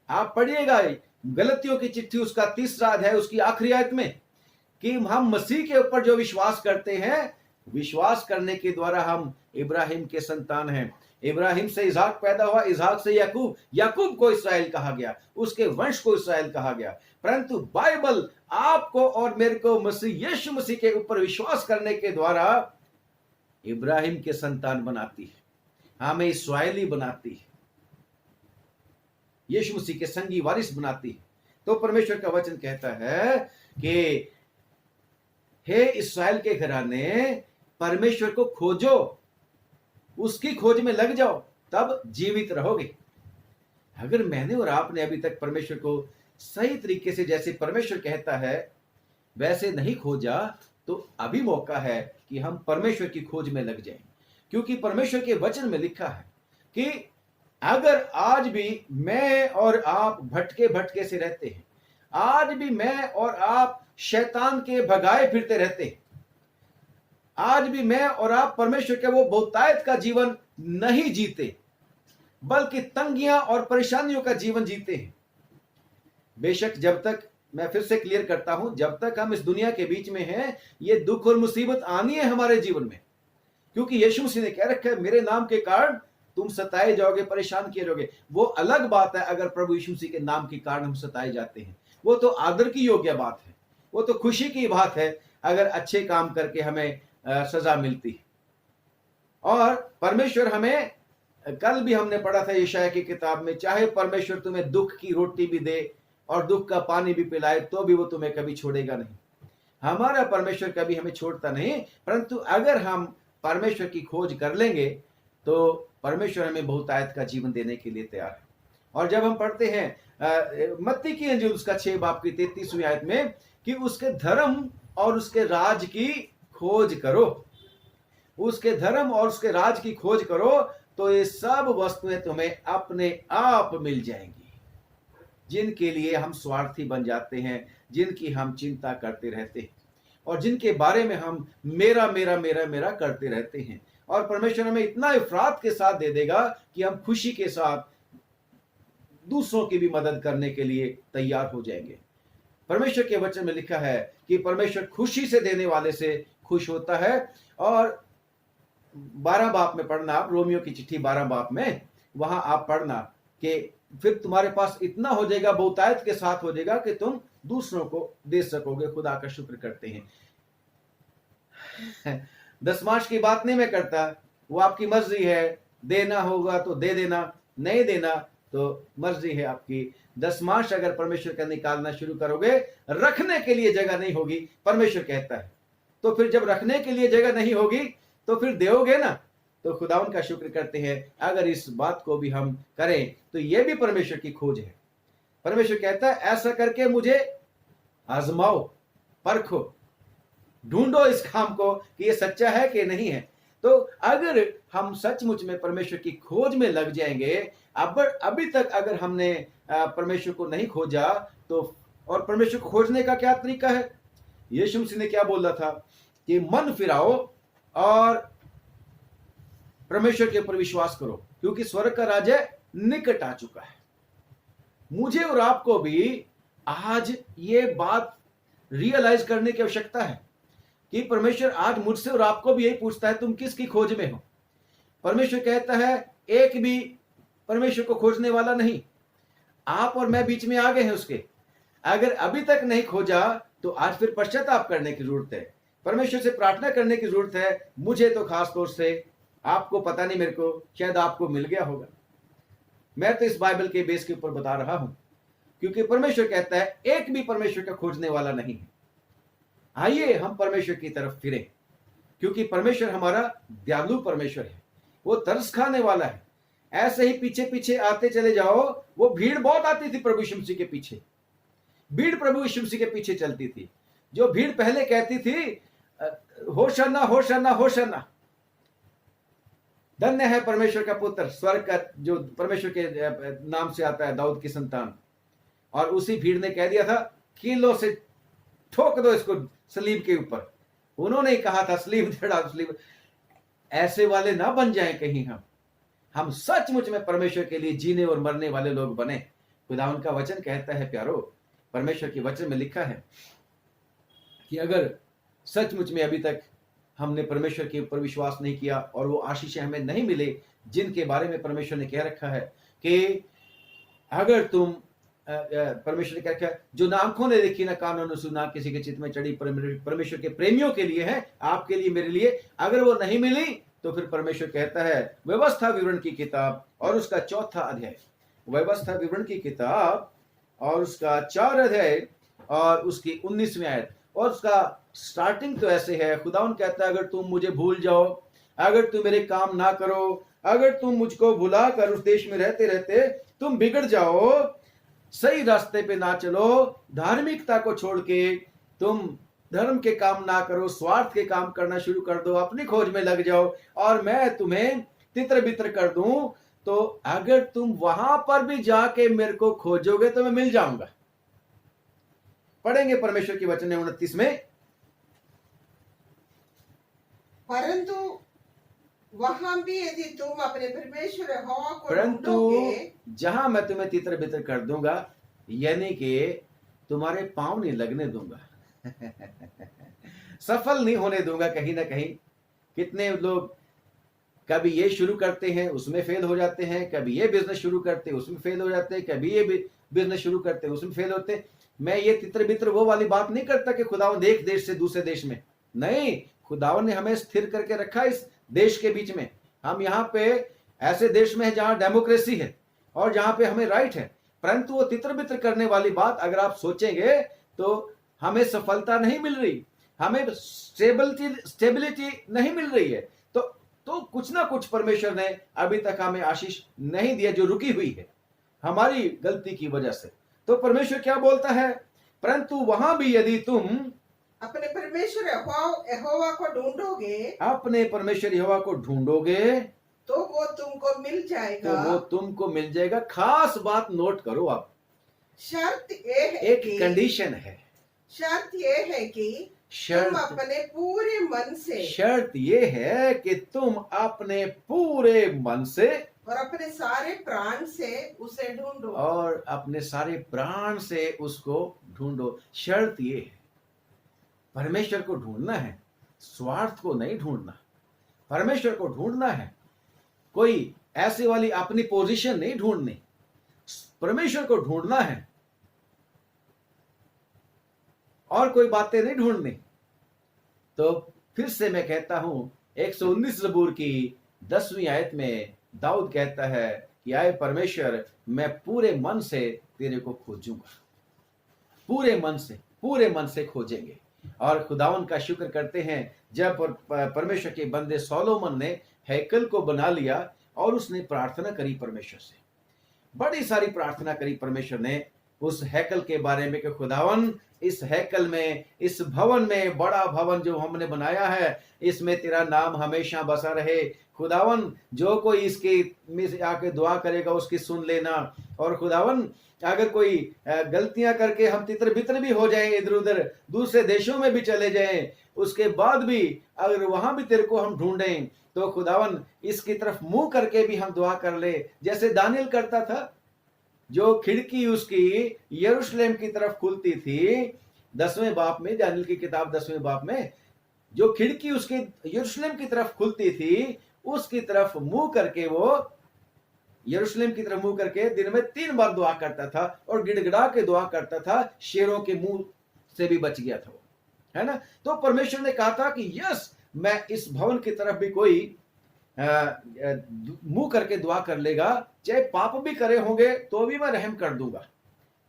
आप पढ़िएगा गलतियों की चिट्ठी उसका 3रा अध्याय उसकी आखिरी आयत में, कि हम मसीह के ऊपर जो विश्वास करते हैं, विश्वास करने के द्वारा हम इब्राहिम के संतान हैं। इब्राहिम से इसहाक पैदा हुआ, इसहाक से याकूब, याकूब को इस्राएल कहा गया, उसके वंश को इस्राएल कहा गया। परंतु बाइबल आपको और मेरे को मसीह यीशु मसीह के ऊपर विश्वास करने के द्वारा इब्राहिम के संतान बनाती है, हमें इस्राएली बनाती है, यीशु मसीह के संगी वारिस बनाती है। तो परमेश्वर का वचन कहता है कि हे इस्राएल के घराने, परमेश्वर को खोजो, उसकी खोज में लग जाओ, तब जीवित रहोगे। अगर मैंने और आपने अभी तक परमेश्वर को सही तरीके से, जैसे परमेश्वर कहता है, वैसे नहीं खोजा, तो अभी मौका है कि हम परमेश्वर की खोज में लग जाएं। क्योंकि परमेश्वर के वचन में लिखा है कि अगर आज भी मैं और आप भटके भटके से रहते हैं, आज भी मैं और आप शैतान के भगाए फिरते रहते हैं, आज भी मैं और आप परमेश्वर के वो बहुतायत का जीवन नहीं जीते, बल्कि तंगियां और परेशानियों का जीवन जीते हैं। बेशक जब तक, मैं फिर से क्लियर करता हूं, जब तक हम इस दुनिया के बीच में हैं, ये दुख और मुसीबत आनी है हमारे जीवन में। क्योंकि यीशु मसीह ने कह रखा है, मेरे नाम के कारण तुम सताए जाओगे, परेशान किए जाओगे। वो अलग बात है अगर प्रभु यीशु मसीह के नाम के कारण हम सताए जाते हैं, वो तो आदर की योग्य बात है, वो तो खुशी की बात है अगर अच्छे काम करके हमें सजा मिलती है। और परमेश्वर हमें, कल भी हमने पढ़ा था यशायाह की किताब में, चाहे परमेश्वर तुम्हें दुख की रोटी भी दे और दुख का पानी भी पिलाए तो भी वो तुम्हें कभी छोड़ेगा नहीं। हमारा परमेश्वर कभी हमें छोड़ता नहीं, परंतु अगर हम परमेश्वर की खोज कर लेंगे तो परमेश्वर हमें बहुतायत का जीवन देने के लिए तैयार है। और जब हम पढ़ते हैं मत्ती की इंजील उसका 6 बाब की 33वीं आयत में कि उसके धर्म और उसके राज की खोज करो, उसके धर्म और उसके राज की खोज करो तो ये सब वस्तुएं तुम्हें अपने आप मिल जाएंगी। जिनके लिए हम स्वार्थी बन जाते हैं, जिनकी हम चिंता करते रहते हैं और जिनके बारे में हम मेरा मेरा मेरा मेरा करते रहते हैं, और परमेश्वर हमें इतना इफरात के साथ दे देगा कि हम खुशी के साथ दूसरों की भी मदद करने के लिए तैयार हो जाएंगे। परमेश्वर के वचन में लिखा है कि परमेश्वर खुशी से देने वाले से खुश होता है। और 12 बाब में पढ़ना आप, रोमियो की चिट्ठी 12 बाब में, वहां आप पढ़ना कि फिर तुम्हारे पास इतना हो जाएगा, बहुतायत के साथ हो जाएगा कि तुम दूसरों को दे सकोगे। खुदा का शुक्र करते हैं। दशमांश की बात नहीं मैं करता, वो आपकी मर्जी है, देना होगा तो दे देना, नहीं देना तो मर्जी है आपकी। दशमांश अगर परमेश्वर का निकालना शुरू करोगे, रखने के लिए जगह नहीं होगी, परमेश्वर कहता है। तो फिर जब रखने के लिए जगह नहीं होगी तो फिर दोगे ना। तो खुदावन का शुक्र करते हैं अगर इस बात को भी हम करें तो यह भी परमेश्वर की खोज है। परमेश्वर कहता है ऐसा करके मुझे आजमाओ, परखो, ढूंढो इस काम को कि ये सच्चा है कि नहीं है। तो अगर हम सचमुच में परमेश्वर की खोज में लग जाएंगे, अभी तक अगर हमने परमेश्वर को नहीं खोजा तो, और परमेश्वर को खोजने का क्या तरीका है? यीशु मसीह ने क्या बोला था कि मन फिराओ और परमेश्वर के ऊपर विश्वास करो क्योंकि स्वर्ग का राज्य निकट आ चुका है। मुझे और आपको भी आज ये बात रियलाइज करने की आवश्यकता है कि परमेश्वर आज मुझसे और आपको भी यही पूछता है, तुम किसकी खोज में हो? परमेश्वर कहता है एक भी परमेश्वर को खोजने वाला नहीं। आप और मैं बीच में आ गए हैं उसके। अगर अभी तक नहीं खोजा तो आज फिर पश्चाताप करने की जरूरत है, परमेश्वर से प्रार्थना करने की जरूरत है। मुझे तो खास तौर से, आपको पता नहीं, मेरे को शायद आपको मिल गया होगा। मैं तो इस बाइबल के बेस के ऊपर बता रहा हूं क्योंकि परमेश्वर कहता है एक भी परमेश्वर का खोजने वाला नहीं है। आइए हम परमेश्वर की तरफ फिरें क्योंकि परमेश्वर हमारा दयालु परमेश्वर है, वो तरस खाने वाला है। ऐसे ही पीछे पीछे आते चले जाओ। वो भीड़ बहुत आती थी प्रभु यीशु मसीह के पीछे, भीड़ प्रभु यीशु मसीह के पीछे चलती थी। जो भीड़ पहले कहती थी होशाना होशाना होशाना, धन्य है परमेश्वर का पुत्र, स्वर्ग का जो परमेश्वर के नाम से आता है, दाऊद की संतान। और उसी भीड़ ने कह दिया था कीलों से ठोक दो इसको सलीब के ऊपर। उन्होंने कहा था सलीब चढ़ा, सलीब। ऐसे वाले ना बन जाएं कहीं हम सचमुच में परमेश्वर के लिए जीने और मरने वाले लोग बने। खुदावन का वचन कहता है प्यारो, परमेश्वर के वचन में लिखा है कि अगर सचमुच में अभी तक हमने परमेश्वर के ऊपर विश्वास नहीं किया और वो आशीषें हमें नहीं मिले जिनके बारे में परमेश्वर ने कह रखा है कि अगर तुम परमेश्वर ने कह रखा है जो ना आंखों ने देखी ना कानों ने सुना किसी के चित्त में चढ़ी, परमेश्वर के प्रेमियों के लिए है, आपके लिए मेरे लिए, अगर वो नहीं मिली तो फिर परमेश्वर कहता है व्यवस्था विवरण की किताब और उसका 4था अध्याय, व्यवस्था विवरण की किताब और उसका 4 अध्याय और उसकी 19वीं आयत। और उसका स्टार्टिंग तो ऐसे है, खुदावन कहता है अगर तुम मुझे भूल जाओ, अगर तुम मेरे काम ना करो, अगर तुम मुझको भुला कर उस देश में रहते रहते तुम बिगड़ जाओ, सही रास्ते पे ना चलो, धार्मिकता को छोड़ के तुम धर्म के काम ना करो, स्वार्थ के काम करना शुरू कर दो, अपनी खोज में लग जाओ और मैं तुम्हें तितर बितर कर दूं, तो अगर तुम वहां पर भी जाके मेरे को खोजोगे तो मैं मिल जाऊंगा। पढ़ेंगे परमेश्वर की वचन 29 में, परंतु वहां भी यदि तुम अपने परमेश्वर यहोवा को परंतु ढूंढोगे, जहां मैं तुम्हें तितर बितर कर दूंगा, यानी कि तुम्हारे पांव नहीं लगने दूंगा सफल नहीं होने दूंगा कहीं ना कहीं। कितने लोग कभी ये शुरू करते हैं उसमें फेल हो जाते हैं, कभी ये बिजनेस शुरू करते हैं उसमें फेल हो जाते हैं, कभी ये बिजनेस शुरू करते हैं उसमें फेल होते हैं। मैं ये तितर बितर वो वाली बात नहीं करता कि खुदावंद एक देश से दूसरे देश में, नहीं, खुदावंद ने हमें स्थिर करके रखा इस देश के बीच में। हम यहाँ पे ऐसे देश में है जहां डेमोक्रेसी है और जहां पे हमें राइट है, परंतु वो तितर बितर करने वाली बात अगर आप सोचेंगे तो हमें सफलता नहीं मिल रही, हमें स्टेबिलिटी नहीं मिल रही है। तो कुछ ना कुछ परमेश्वर ने अभी तक हमें आशीष नहीं दिया, जो रुकी हुई है हमारी गलती की वजह से। तो परमेश्वर क्या बोलता है, परंतु वहां भी यदि तुम अपने परमेश्वर यहोवा को ढूंढोगे, अपने परमेश्वर यहोवा को ढूंढोगे तो वो तुमको मिल तो जाएगा। वो तुमको मिल जाएगा। खास बात नोट करो आप, शर्त ये है एक कि कंडीशन है, शर्त ये है कि तुम अपने पूरे मन से, शर्त ये है कि तुम अपने पूरे मन से और अपने सारे प्राण से उसे ढूंढो, और अपने सारे प्राण से उसको ढूंढो। शर्त ये है, परमेश्वर को ढूंढना है, स्वार्थ को नहीं ढूंढना। परमेश्वर को ढूंढना है, कोई ऐसी वाली अपनी पोजीशन नहीं ढूंढनी, परमेश्वर को ढूंढना है और कोई बातें नहीं ढूंढनी। तो फिर से मैं कहता हूं, 119 ज़बूर की 10वीं आयत में दाऊद कहता है कि आए परमेश्वर, मैं पूरे मन से तेरे को खोजूंगा। पूरे मन से खोजेंगे। और खुदावन का शुक्र करते हैं, जब परमेश्वर के बंदे सोलोमन ने हैकल को बना लिया और उसने प्रार्थना करी परमेश्वर से, बड़ी सारी प्रार्थना करी परमेश्वर ने उस हैकल के बारे में कि खुदावन, इस हैकल में, इस भवन में, बड़ा भवन जो हमने बनाया है, इसमें तेरा नाम हमेशा बसा रहे। खुदावन, जो कोई इसके में आके दुआ करेगा उसकी सुन लेना। और खुदावन, अगर कोई गलतियां करके हम तितर बितर भी हो जाएं, इधर उधर दूसरे देशों में भी चले जाएं, उसके बाद भी अगर वहां भी तेरे को हम ढूंढें, तो खुदावन इसकी तरफ मुंह करके भी हम दुआ कर ले, जैसे दानियल करता था। जो खिड़की उसकी यरूशलेम की तरफ खुलती थी, 10वें बाप में, दानियल की किताब 10वें बाप में, जो खिड़की उसके यरूशलेम की तरफ खुलती थी, उसकी तरफ मुंह करके वो यरूशलेम की तरफ मुंह करके दिन में 3 बार दुआ करता था और गिड़गिड़ा के दुआ करता था, शेरों के मुंह से भी बच गया था वो, है ना। तो परमेश्वर ने कहा था कि यस, मैं इस भवन की तरफ भी कोई मुंह करके दुआ कर लेगा, चाहे पाप भी करे होंगे तो भी मैं रहम कर दूंगा,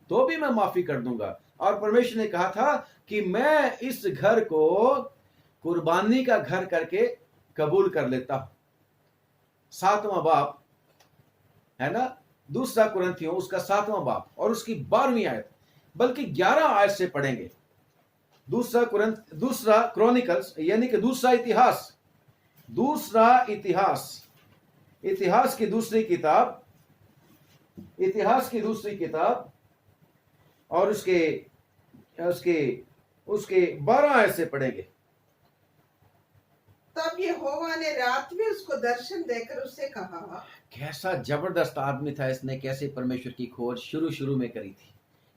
तो भी मैं माफी कर दूंगा। और परमेश्वर ने कहा था कि मैं इस घर को कुर्बानी का घर करके कबूल कर लेता हूं। 7वां बाप है ना, 2 कुरिन्थियों उसका 7वां बाप और उसकी 12वीं आयत, बल्कि 11 आयत से पढ़ेंगे। 2 क्रॉनिकल्स यानी कि दूसरा इतिहास की दूसरी किताब और उसके 12 आयत से पढ़ेंगे। तब यहोवा ने रात में उसको दर्शन देकर उससे कहा, कैसा जबरदस्त आदमी था इसने, कैसे परमेश्वर की खोज शुरू में करी थी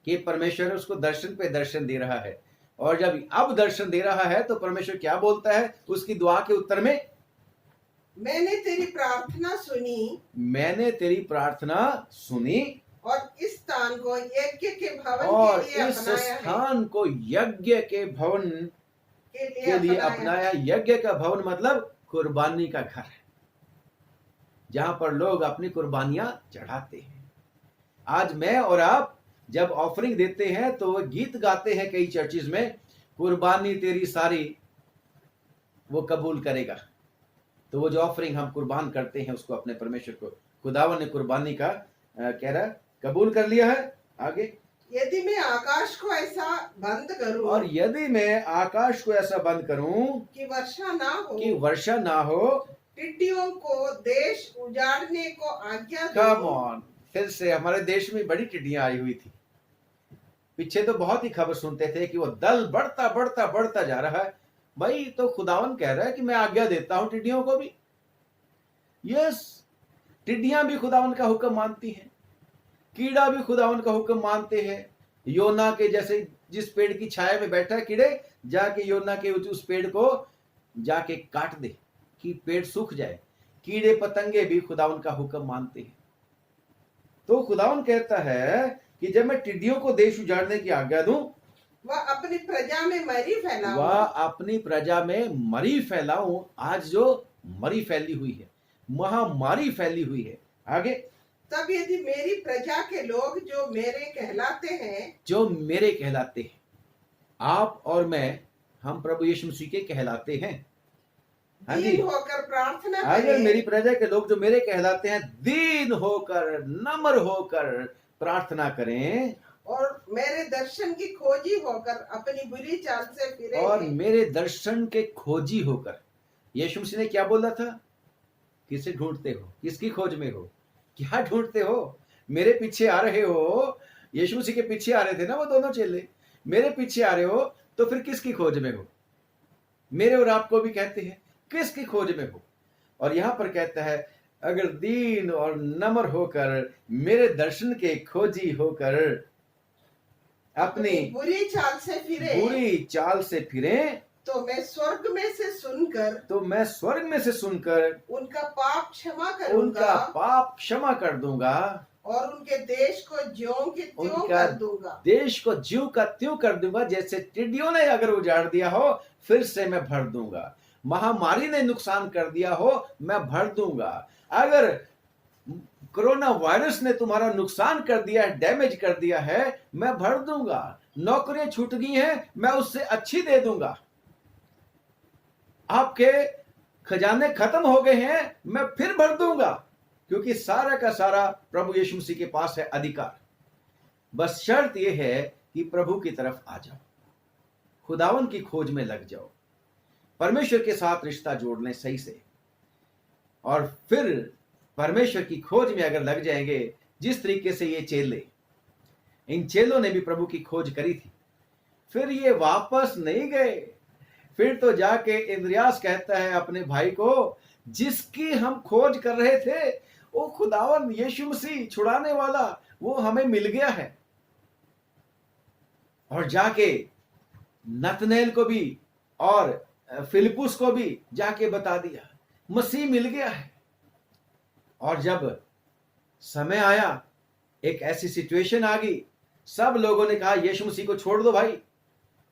कि परमेश्वर उसको दर्शन पे दर्शन दे रहा है। और जब अब दर्शन दे रहा है तो परमेश्वर क्या बोलता है उसकी दुआ के उत्तर में, मैंने तेरी प्रार्थना सुनी और इस स्थान को यज्ञ के भवन के लिए अपनाया। यज्ञ का भवन मतलब कुर्बानी का घर है, जहां पर लोग अपनी कुर्बानियां चढ़ाते हैं। आज मैं और आप जब ऑफरिंग देते हैं तो वो गीत गाते हैं कई चर्चिज में, कुर्बानी तेरी सारी वो कबूल करेगा। तो वो जो ऑफरिंग हम कुर्बान करते हैं उसको अपने परमेश्वर को, खुदावन ने कुर्बानी का कह रहा कबूल कर लिया है। आगे, यदि मैं आकाश को ऐसा बंद करूं, और यदि मैं आकाश को ऐसा बंद करूं कि वर्षा ना हो, टिड्डियों को देश उजाड़ने को आज्ञा दूं। कम ऑन, फिर से हमारे देश में बड़ी टिड्डियां आई हुई थी। पीछे तो बहुत ही खबर सुनते थे कि वो दल बढ़ता जा रहा है। भाई, तो खुदावन कह रहा है कि मैं आज्ञा देता हूं टिड्डियों को भी। यस, टिड्डियां भी खुदावन का हुक्म मानती हैं, कीड़ा भी खुदावन का हुक्म मानते हैं। योना के जैसे जिस पेड़ की छाया में बैठा कीड़े, जाके योना के उस पेड़ को जाके काट दे कि पेड़ सूख जाए। कीड़े पतंगे भी खुदावन का हुक्म मानते हैं। तो खुदावन कहता है कि जब मैं टिड्डियों को देश उजाड़ने की आज्ञा दूं, वह अपनी प्रजा में मरी फैलाऊं। वह अपनी प्रजा में मरी फैलाऊं। आज जो मरी फैली हुई है, महामारी फैली हुई है। आगे, तब यदि मेरी प्रजा के लोग जो मेरे कहलाते हैं, जो मेरे कहलाते हैं, आप और मैं, हम प्रभु यीशु मसीह के कहलाते हैं। हाँ जी, दीन होकर प्रार्थना अगर करें मेरी प्रजा के लोग जो मेरे कहलाते हैं दीन होकर, नम्र होकर प्रार्थना करें और मेरे दर्शन की खोजी होकर अपनी बुरी चाल से फिरे, और मेरे दर्शन के खोजी होकर। यीशु मसीह ने क्या बोला था? किसे ढूंढते हो? किसकी खोज में हो? क्या ढूंढते हो? मेरे पीछे आ रहे हो। यीशु मसीह के पीछे आ रहे थे ना वो दोनों चेले। मेरे पीछे आ रहे हो तो फिर किसकी खोज में हो? मेरे और आपको भी कहते हैं किसकी खोज में हो? और यहां पर कहता है अगर दीन और नम्र होकर मेरे दर्शन के खोजी होकर अपनी बुरी चाल से फिरे, बुरी चाल से फिरें, तो मैं स्वर्ग में से सुनकर, तो मैं स्वर्ग में से सुनकर उनका पाप क्षमा उनका करूंगा पाप क्षमा कर दूंगा और उनके देश को ज्यों के त्यों उनका कर दूंगा। देश को ज्यों का त्यों कर दूंगा। जैसे टिड्डियों ने अगर उजाड़ दिया हो, फिर से मैं भर दूंगा। महामारी ने नुकसान कर दिया हो, मैं भर दूंगा। अगर कोरोना वायरस ने तुम्हारा नुकसान कर दिया है, डैमेज कर दिया है, मैं भर दूंगा। नौकरियां छूट गई हैं, मैं उससे अच्छी दे दूंगा। आपके खजाने खत्म हो गए हैं, मैं फिर भर दूंगा, क्योंकि सारा का सारा प्रभु यीशु मसीह के पास है अधिकार। बस शर्त यह है कि प्रभु की तरफ आ जाओ, खुदावन की खोज में लग जाओ, परमेश्वर के साथ रिश्ता जोड़ लें सही से, और फिर परमेश्वर की खोज में अगर लग जाएंगे, जिस तरीके से ये चेले, इन चेलों ने भी प्रभु की खोज करी थी, फिर ये वापस नहीं गए। फिर तो जाके इंद्रियास कहता है अपने भाई को, जिसकी हम खोज कर रहे थे, वो खुदावन यीशु मसीह छुड़ाने वाला, वो हमें मिल गया है। और जाके नतनएल को भी और फिलिपुस को भी जाके बता दिया, मसीह मिल गया है। और जब समय आया, एक ऐसी सिचुएशन आ गई, सब लोगों ने कहा यीशु मसीह को छोड़ दो भाई,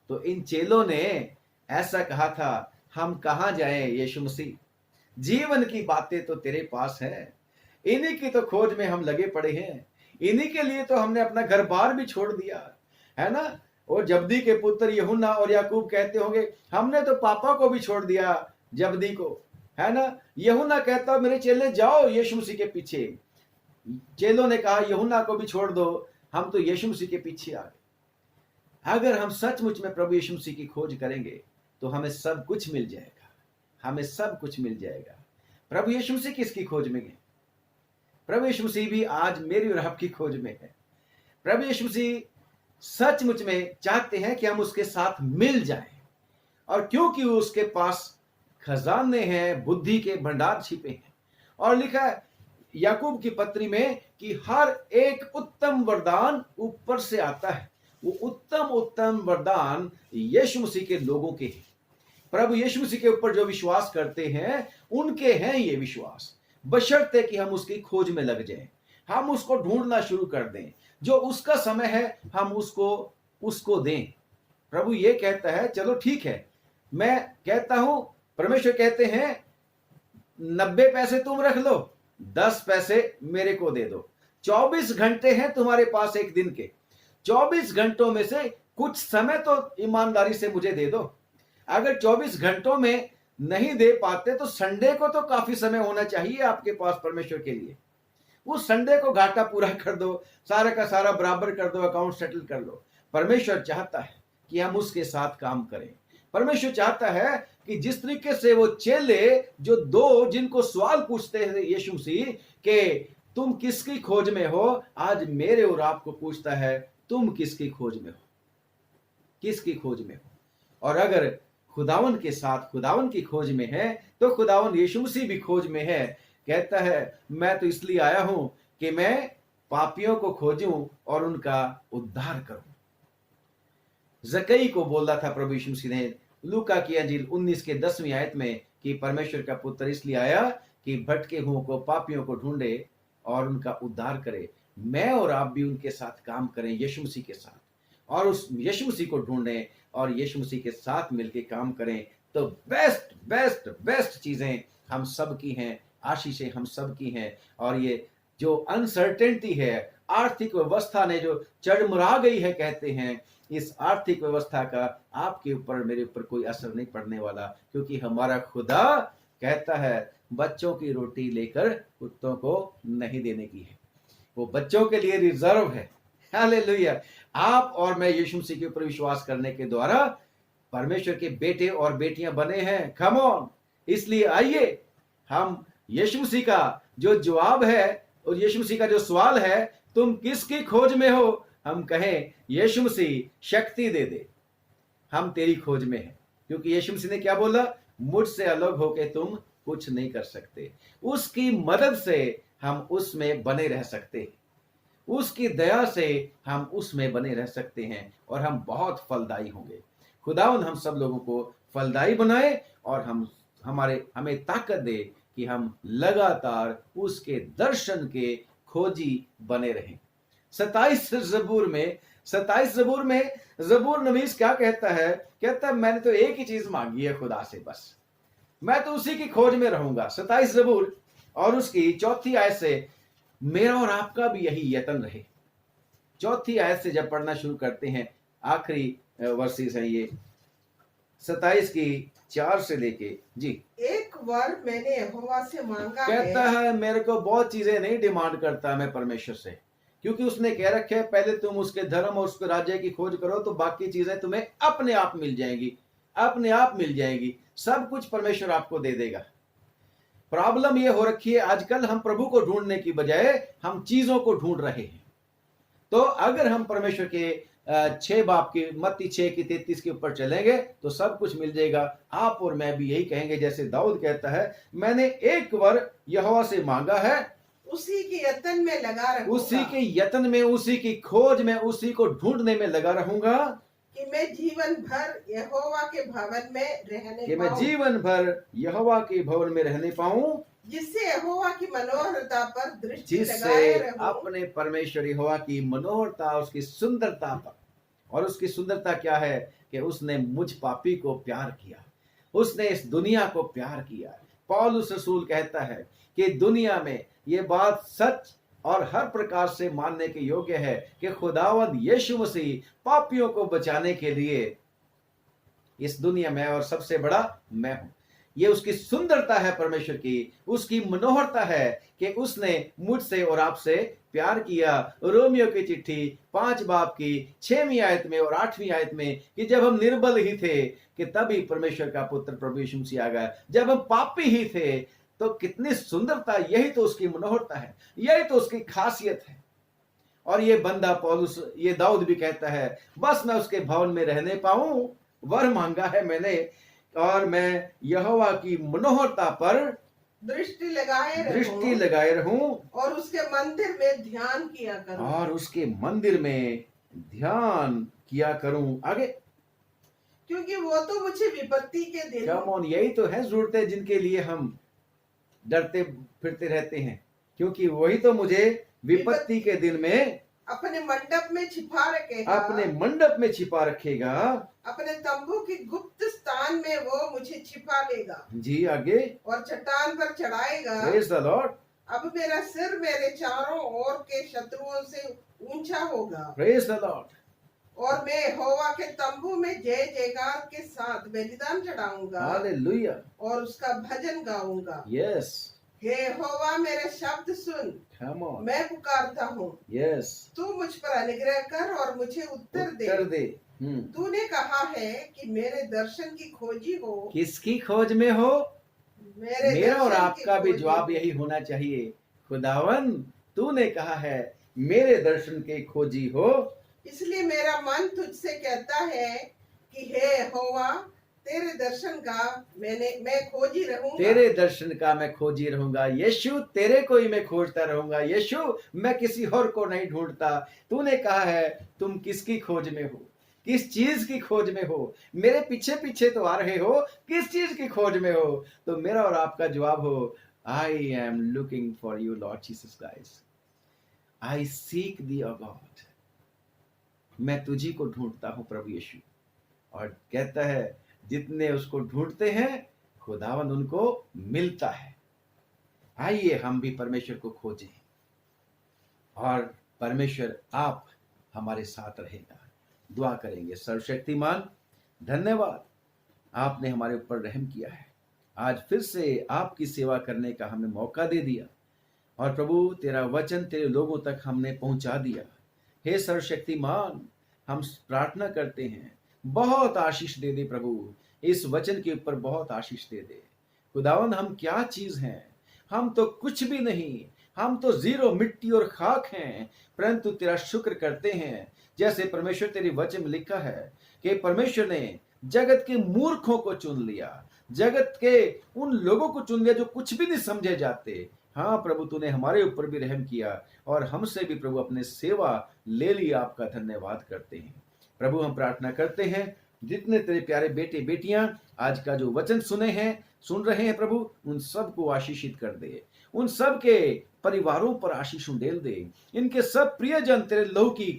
तो इन चेलों ने ऐसा कहा था, हम कहां जाएं यीशु मसीह, जीवन की बातें तो तेरे पास है, इन्हीं की तो खोज में हम लगे पड़े हैं, इन्हीं के लिए तो हमने अपना घर बार भी छोड़ दिया है ना। और जब्दी के पुत्र यूहन्ना और याकूब कहते होंगे, हमने तो पापा को भी छोड़ दिया जब्दी को, है ना। यूहन्ना कहता, मेरे चेले जाओ यीशु मसीह के पीछे। चेलों ने कहा यूहन्ना को भी छोड़ दो, हम तो यीशु मसीह के पीछे आ गए। अगर हम सचमुच में प्रभु यीशु मसीह की खोज करेंगे तो हमें सब कुछ मिल जाएगा, हमें सब कुछ मिल जाएगा। प्रभु यीशु मसीह किसकी खोज में है? प्रभु यीशु मसीह भी आज मेरी और आपकी खोज में है। प्रभु यीशु मसीह सचमुच में चाहते हैं कि हम उसके साथ मिल जाएं, और क्योंकि उसके पास खजाने हैं, बुद्धि के भंडार छिपे हैं। और लिखा है याकूब की पत्री में कि हर एक उत्तम वरदान ऊपर से आता है। वो उत्तम उत्तम वरदान यीशु मसीह के लोगों के हैं। प्रभु यीशु मसीह के ऊपर जो विश्वास करते हैं, उनके हैं ये विश्वास, बशर्ते कि हम उसकी खोज में लग जाएं, हम उसको ढूंढना शुरू कर दें। जो उसका समय है हम उसको दें। प्रभु ये कहता है, चलो ठीक है, मैं कहता हूं, परमेश्वर कहते हैं 90 पैसे तुम रख लो, 10 पैसे मेरे को दे दो। 24 घंटे हैं तुम्हारे पास एक दिन के, 24 घंटों में से कुछ समय तो ईमानदारी से मुझे दे दो। अगर 24 घंटों में नहीं दे पाते तो संडे को तो काफी समय होना चाहिए आपके पास परमेश्वर के लिए। उस संडे को घाटा पूरा कर दो, सारा का सारा बराबर कर दो, अकाउंट सेटल कर लो। परमेश्वर चाहता है कि हम उसके साथ काम करें। परमेश्वर चाहता है कि जिस तरीके से वो चेले जो दो जिनको सवाल पूछते हैं यीशु मसीह के तुम किसकी खोज में हो, आज मेरे और आपको पूछता है, तुम किसकी खोज में हो, किसकी खोज में हो। और अगर खुदावन के साथ खुदावन की खोज में है तो खुदावन यीशु मसीह भी खोज में है। कहता है, मैं तो इसलिए आया हूं कि मैं पापियों को खोजूं और उनका उद्धार करूं। जकई को बोला था प्रभु यीशु मसीह ने लूका की अंजील 19 के 10वीं आयत में कि परमेश्वर का पुत्र इसलिए आया कि भटके हुओं को, पापियों को ढूंढे और उनका उद्धार करे। मैं और आप भी उनके साथ काम करें, यीशु मसीह के साथ, और उस यीशु मसीह को ढूंढें और यीशु मसीह के साथ मिलकर काम करें, तो बेस्ट बेस्ट बेस्ट चीजें हम सब की हैं, आशीषें हम सब की हैं। और ये जो अनसर्टेनिटी है, आर्थिक व्यवस्था ने जो चरमरा गई है कहते हैं, इस आर्थिक व्यवस्था का आपके ऊपर मेरे ऊपर कोई असर नहीं पड़ने वाला, क्योंकि हमारा खुदा कहता है बच्चों की रोटी लेकर कुत्तों को नहीं देने की है, वो बच्चों के लिए रिजर्व है। हालेलुया। आप और मैं यीशु मसीह के ऊपर विश्वास करने के द्वारा परमेश्वर के बेटे और बेटियां बने हैं। Come on. इसलिए आइए हम यीशु मसीह का जो जवाब है और यीशु मसीह का जो सवाल है, तुम किसकी खोज में हो, हम कहें यीशु मसीह शक्ति दे दे, हम तेरी खोज में हैं। क्योंकि यीशु मसीह ने क्या बोला, मुझसे अलग होके तुम कुछ नहीं कर सकते। उसकी मदद से हम उसमें बने रह सकते हैं, उसकी दया से हम उसमें बने रह सकते हैं और हम बहुत फलदायी होंगे। खुदावंद हम सब लोगों को फलदायी बनाए और हमें ताकत दे कि हम लगातार उसके दर्शन के खोजी बने रहें। 27 जबूर में जबूर नवीस क्या कहता है, कहता है मैंने तो एक ही चीज मांगी है खुदा से, बस मैं तो उसी की खोज में रहूंगा। 27 जबूर और उसकी 4थी आयत से मेरा और आपका भी यही यत्न रहे। 4थी आयत से जब पढ़ना शुरू करते हैं, आखिरी वर्सेस हैं ये 27 की 4 से लेके जी। एक वर मैंने यहोवा से मांगा कहता है मेरे को बहुत चीजें नहीं डिमांड करता मैं परमेश्वर से, क्योंकि उसने कह रखे है पहले तुम उसके धर्म और उसके राज्य की खोज करो तो बाकी चीजें तुम्हें अपने आप मिल जाएंगी, अपने आप मिल जाएंगी, सब कुछ परमेश्वर आपको दे देगा। प्रॉब्लम ये हो रखी है आजकल, हम प्रभु को ढूंढने की बजाय हम चीजों को ढूंढ रहे हैं। तो अगर हम परमेश्वर के 6 बाप की मत्ती 6 की 33 के ऊपर चलेंगे तो सब कुछ मिल जाएगा। आप और मैं भी यही कहेंगे जैसे दाऊद कहता है, मैंने एक वर यहोवा से मांगा है, उसी के यत्न में लगा रहूंगा, उसी के यत्न में, उसी की खोज में, उसी को ढूंढने में लगा रहूंगा कि मैं जीवन भर यहोवा के भवन में रहने पाऊं, जिससे यहोवा की मनोहरता पर दृष्टि लगाए रहूं, अपने परमेश्वर यहोवा की मनोहरता, उसकी सुंदरता पर। और उसकी सुंदरता क्या है कि उसने मुझ पापी को प्यार किया, उसने इस दुनिया को प्यार किया। पौलुस रसूल कहता है कि दुनिया में ये बात सच और हर प्रकार से मानने के योग्य है कि खुदावंद यीशु मसीह पापियों को बचाने के लिए इस दुनिया में और सबसे बड़ा मैं हूं। ये उसकी सुंदरता है परमेश्वर की, उसकी मनोहरता है कि उसने मुझसे और आपसे प्यार किया। रोमियो की चिट्ठी 5 बाब की 6वीं आयत में और 8वीं आयत में कि जब हम निर्बल ही थे कि तभी परमेश्वर का पुत्र प्रभु यीशु मसीह आ गया, जब हम पापी ही थे। तो कितनी सुंदरता, यही तो उसकी मनोहरता है, यही तो उसकी खासियत है। और ये बंदा पौलुस, ये दाऊद भी कहता है बस मैं उसके भवन में रहने पाऊं, वर मांगा है मैंने, और मैं यहोवा की मनोहरता पर दृष्टि लगाए रहूं और उसके मंदिर में ध्यान किया करूं। आगे, क्योंकि वो तो मुझे विपत्ति के दिन, कम ऑन, यही तो है जरूरतें जिनके लिए हम डरते फिरते रहते हैं, क्योंकि वही तो मुझे विपत्ति के दिन में अपने मंडप में छिपा रखेगा, अपने तंबू की गुप्त स्थान में वो मुझे छिपा लेगा जी। आगे, और चट्टान पर चढ़ाएगा। Praise the Lord. अब मेरा सिर मेरे चारों ओर के शत्रुओं से ऊंचा होगा, प्रेज द लॉर्ड। और मैं यहोवा के तंबू में जय जयकार के साथ बलिदान चढ़ाऊंगा, हालेलुया, और उसका भजन गाऊंगा। यस, हे यहोवा मेरे शब्द सुन, मैं पुकारता हूँ, यस, तू मुझ पर अनुग्रह कर और मुझे उत्तर दे। तूने कहा है कि मेरे दर्शन की खोजी हो। किसकी खोज में हो? मेरा और आपका भी जवाब यही होना चाहिए, खुदावन तूने कहा है मेरे दर्शन के खोजी हो। इसलिए मेरा मन तुझसे कहता है कि हे यहोवा, तेरे दर्शन का मैं खोजी रहूंगा। तेरे दर्शन का मैं खोजी रहूंगा। यीशु, तेरे को ही मैं खोजता रहूंगा। यीशु, मैं किसी और को नहीं ढूंढता। तूने कहा है तुम किसकी खोज में हो, किस चीज की खोज में हो? मेरे पीछे पीछे तो आ रहे हो, किस चीज की खोज में हो? तो मेरा और आपका जवाब हो, I am looking for you Lord Jesus Christ. I seek thee O God, मैं तुझी को ढूंढता हूं प्रभु यीशु। और कहता है जितने उसको ढूंढते हैं खुदावन उनको मिलता है। आइए हम भी परमेश्वर को खोजें और परमेश्वर आप हमारे साथ रहेगा। दुआ करेंगे। सर्वशक्तिमान, धन्यवाद, आपने हमारे ऊपर रहम किया है। आज फिर से आपकी सेवा करने का हमें मौका दे दिया और प्रभु तेरा वचन तेरे लोगों तक हमने पहुंचा दिया। हे सर्वशक्तिमान, हम प्रार्थना करते हैं बहुत आशीष दे दे प्रभु, इस वचन के ऊपर बहुत आशीष दे दे। खुदावन हम क्या चीज हैं, हम तो कुछ भी नहीं, हम तो जीरो, मिट्टी और खाक हैं, परंतु तेरा शुक्र करते हैं। जैसे परमेश्वर तेरी वचन में लिखा है कि परमेश्वर ने जगत के मूर्खों को चुन लिया, जगत के उन लोगों को चुन लिया जो कुछ भी नहीं समझे जाते। हाँ प्रभु, तूने हमारे ऊपर भी रहम किया और हमसे भी प्रभु अपने सेवा ले लिया। आपका धन्यवाद करते हैं प्रभु। हम प्रार्थना करते हैं जितने तेरे प्यारे बेटे बेटियां आज का जो वचन सुन रहे हैं प्रभु, उन सबको आशीषित कर दे, उन सब के परिवारों पर आशीष उंडेल दे। इनके सब प्रियजन तेरे लहू की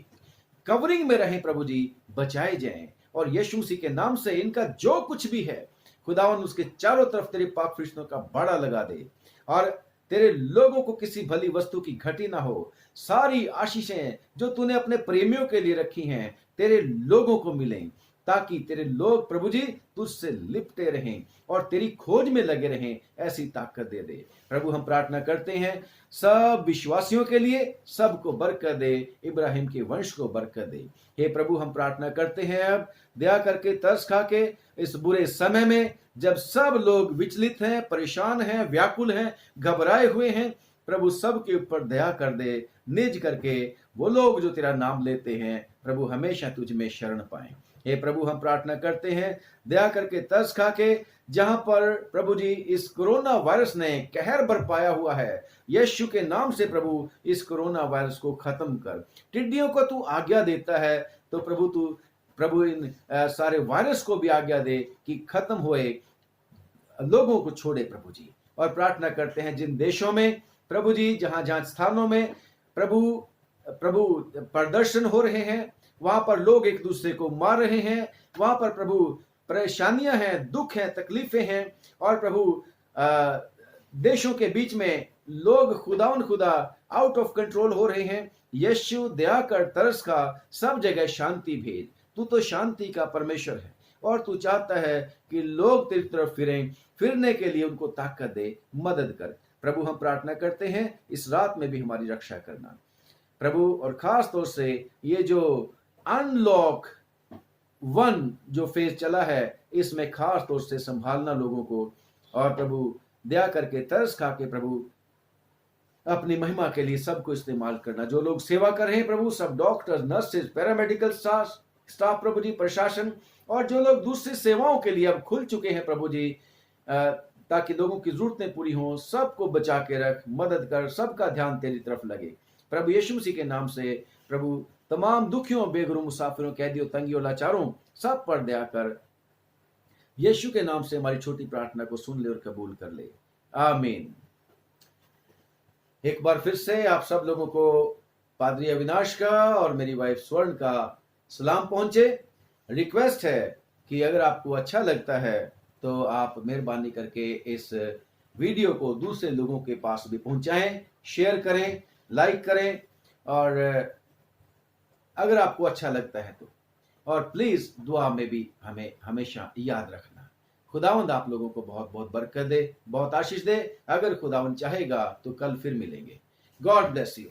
कवरिंग में रहें प्रभु जी, बचाए जाएं। और यीशु मसीह के नाम से इनका जो कुछ भी है खुदावन, उसके चारों तरफ तेरे पाक फरिश्तों का बाड़ा लगा दे और तेरे लोगों को किसी भली वस्तु की घटी ना हो। सारी आशीषें जो तूने अपने प्रेमियों के लिए रखी हैं तेरे लोगों को मिलें, ताकि तेरे लोग प्रभु जी तुझसे लिपटे रहें और तेरी खोज में लगे रहें। ऐसी ताकत दे दे प्रभु। हम प्रार्थना करते हैं सब विश्वासियों के लिए, सबको बरकत दे, इब्राहिम के वंश को बरकत दे। हे प्रभु, हम प्रार्थना करते हैं अब दया करके तरस खा के इस बुरे समय में जब सब लोग विचलित हैं, परेशान हैं, व्याकुल हैं, घबराए हुए हैं, प्रभु सब के ऊपर दया कर दे। निज करके वो लोग जो तेरा नाम लेते हैं प्रभु हमेशा तुझ में शरण पाएं। हे प्रभु, हम प्रार्थना करते हैं दया करके तरस खा के जहां पर प्रभु जी इस कोरोना वायरस ने कहर बरपाया हुआ है, यीशु के नाम से प्रभु इस कोरोना वायरस को खत्म कर। टिड्डियों को तू आज्ञा देता है तो प्रभु इन सारे वायरस को भी आज्ञा दे कि खत्म होए, लोगों को छोड़े प्रभु जी। और प्रार्थना करते हैं जिन देशों में प्रभु जी, जहां जहां स्थानों में प्रभु प्रदर्शन हो रहे हैं, वहां पर लोग एक दूसरे को मार रहे हैं, वहां पर प्रभु परेशानियां हैं, दुख हैं, तकलीफें हैं, और प्रभु देशों के बीच में लोग खुदा आउट ऑफ कंट्रोल हो रहे हैं। यीशु दया कर, तरस का, सब जगह शांति भेज। तू तो शांति का परमेश्वर है और तू चाहता है कि लोग तेरी तरफ फिरें, फिरने के लिए उनको ताकत दे, मदद कर प्रभु। हम प्रार्थना करते हैं इस रात में भी हमारी रक्षा करना प्रभु, और खास तौर से ये जो अनलॉक 1 जो फेज चला है, इसमें खास तौर से संभालना लोगों को, और प्रभु दया करके तरस खा के प्रभु अपनी महिमा के लिए सबको इस्तेमाल करना। जो लोग सेवा कर रहे हैं प्रभु, सब डॉक्टर्स, नर्सेज, पैरामेडिकल स्टाफ प्रभु जी, प्रशासन, और जो लोग दूसरी सेवाओं के लिए अब खुल चुके हैं प्रभु जी, ताकि लोगों की जरूरतें पूरी हों, सबको बचा के रख, मदद कर, सबका ध्यान तेरी तरफ लगे प्रभु। यीशु मसीह के नाम से प्रभु तमाम दुखियों, बेघरों, मुसाफिरों, कैदियों, तंगियों, लाचारों, सब पर दया कर। यीशु के नाम से हमारी छोटी प्रार्थना को सुन ले और कबूल कर ले, आमीन। एक बार फिर से आप सब लोगों को पादरी अविनाश का और मेरी वाइफ स्वर्ण का सलाम पहुंचे। रिक्वेस्ट है कि अगर आपको अच्छा लगता है तो आप मेहरबानी करके इस वीडियो को दूसरे लोगों के पास भी पहुंचाएं, शेयर करें, लाइक करें, और अगर आपको अच्छा लगता है तो, और प्लीज दुआ में भी हमें हमेशा याद रखना। खुदावंद आप लोगों को बहुत बहुत बरकत दे, बहुत आशीष दे। अगर खुदावंद चाहेगा तो कल फिर मिलेंगे। God bless you.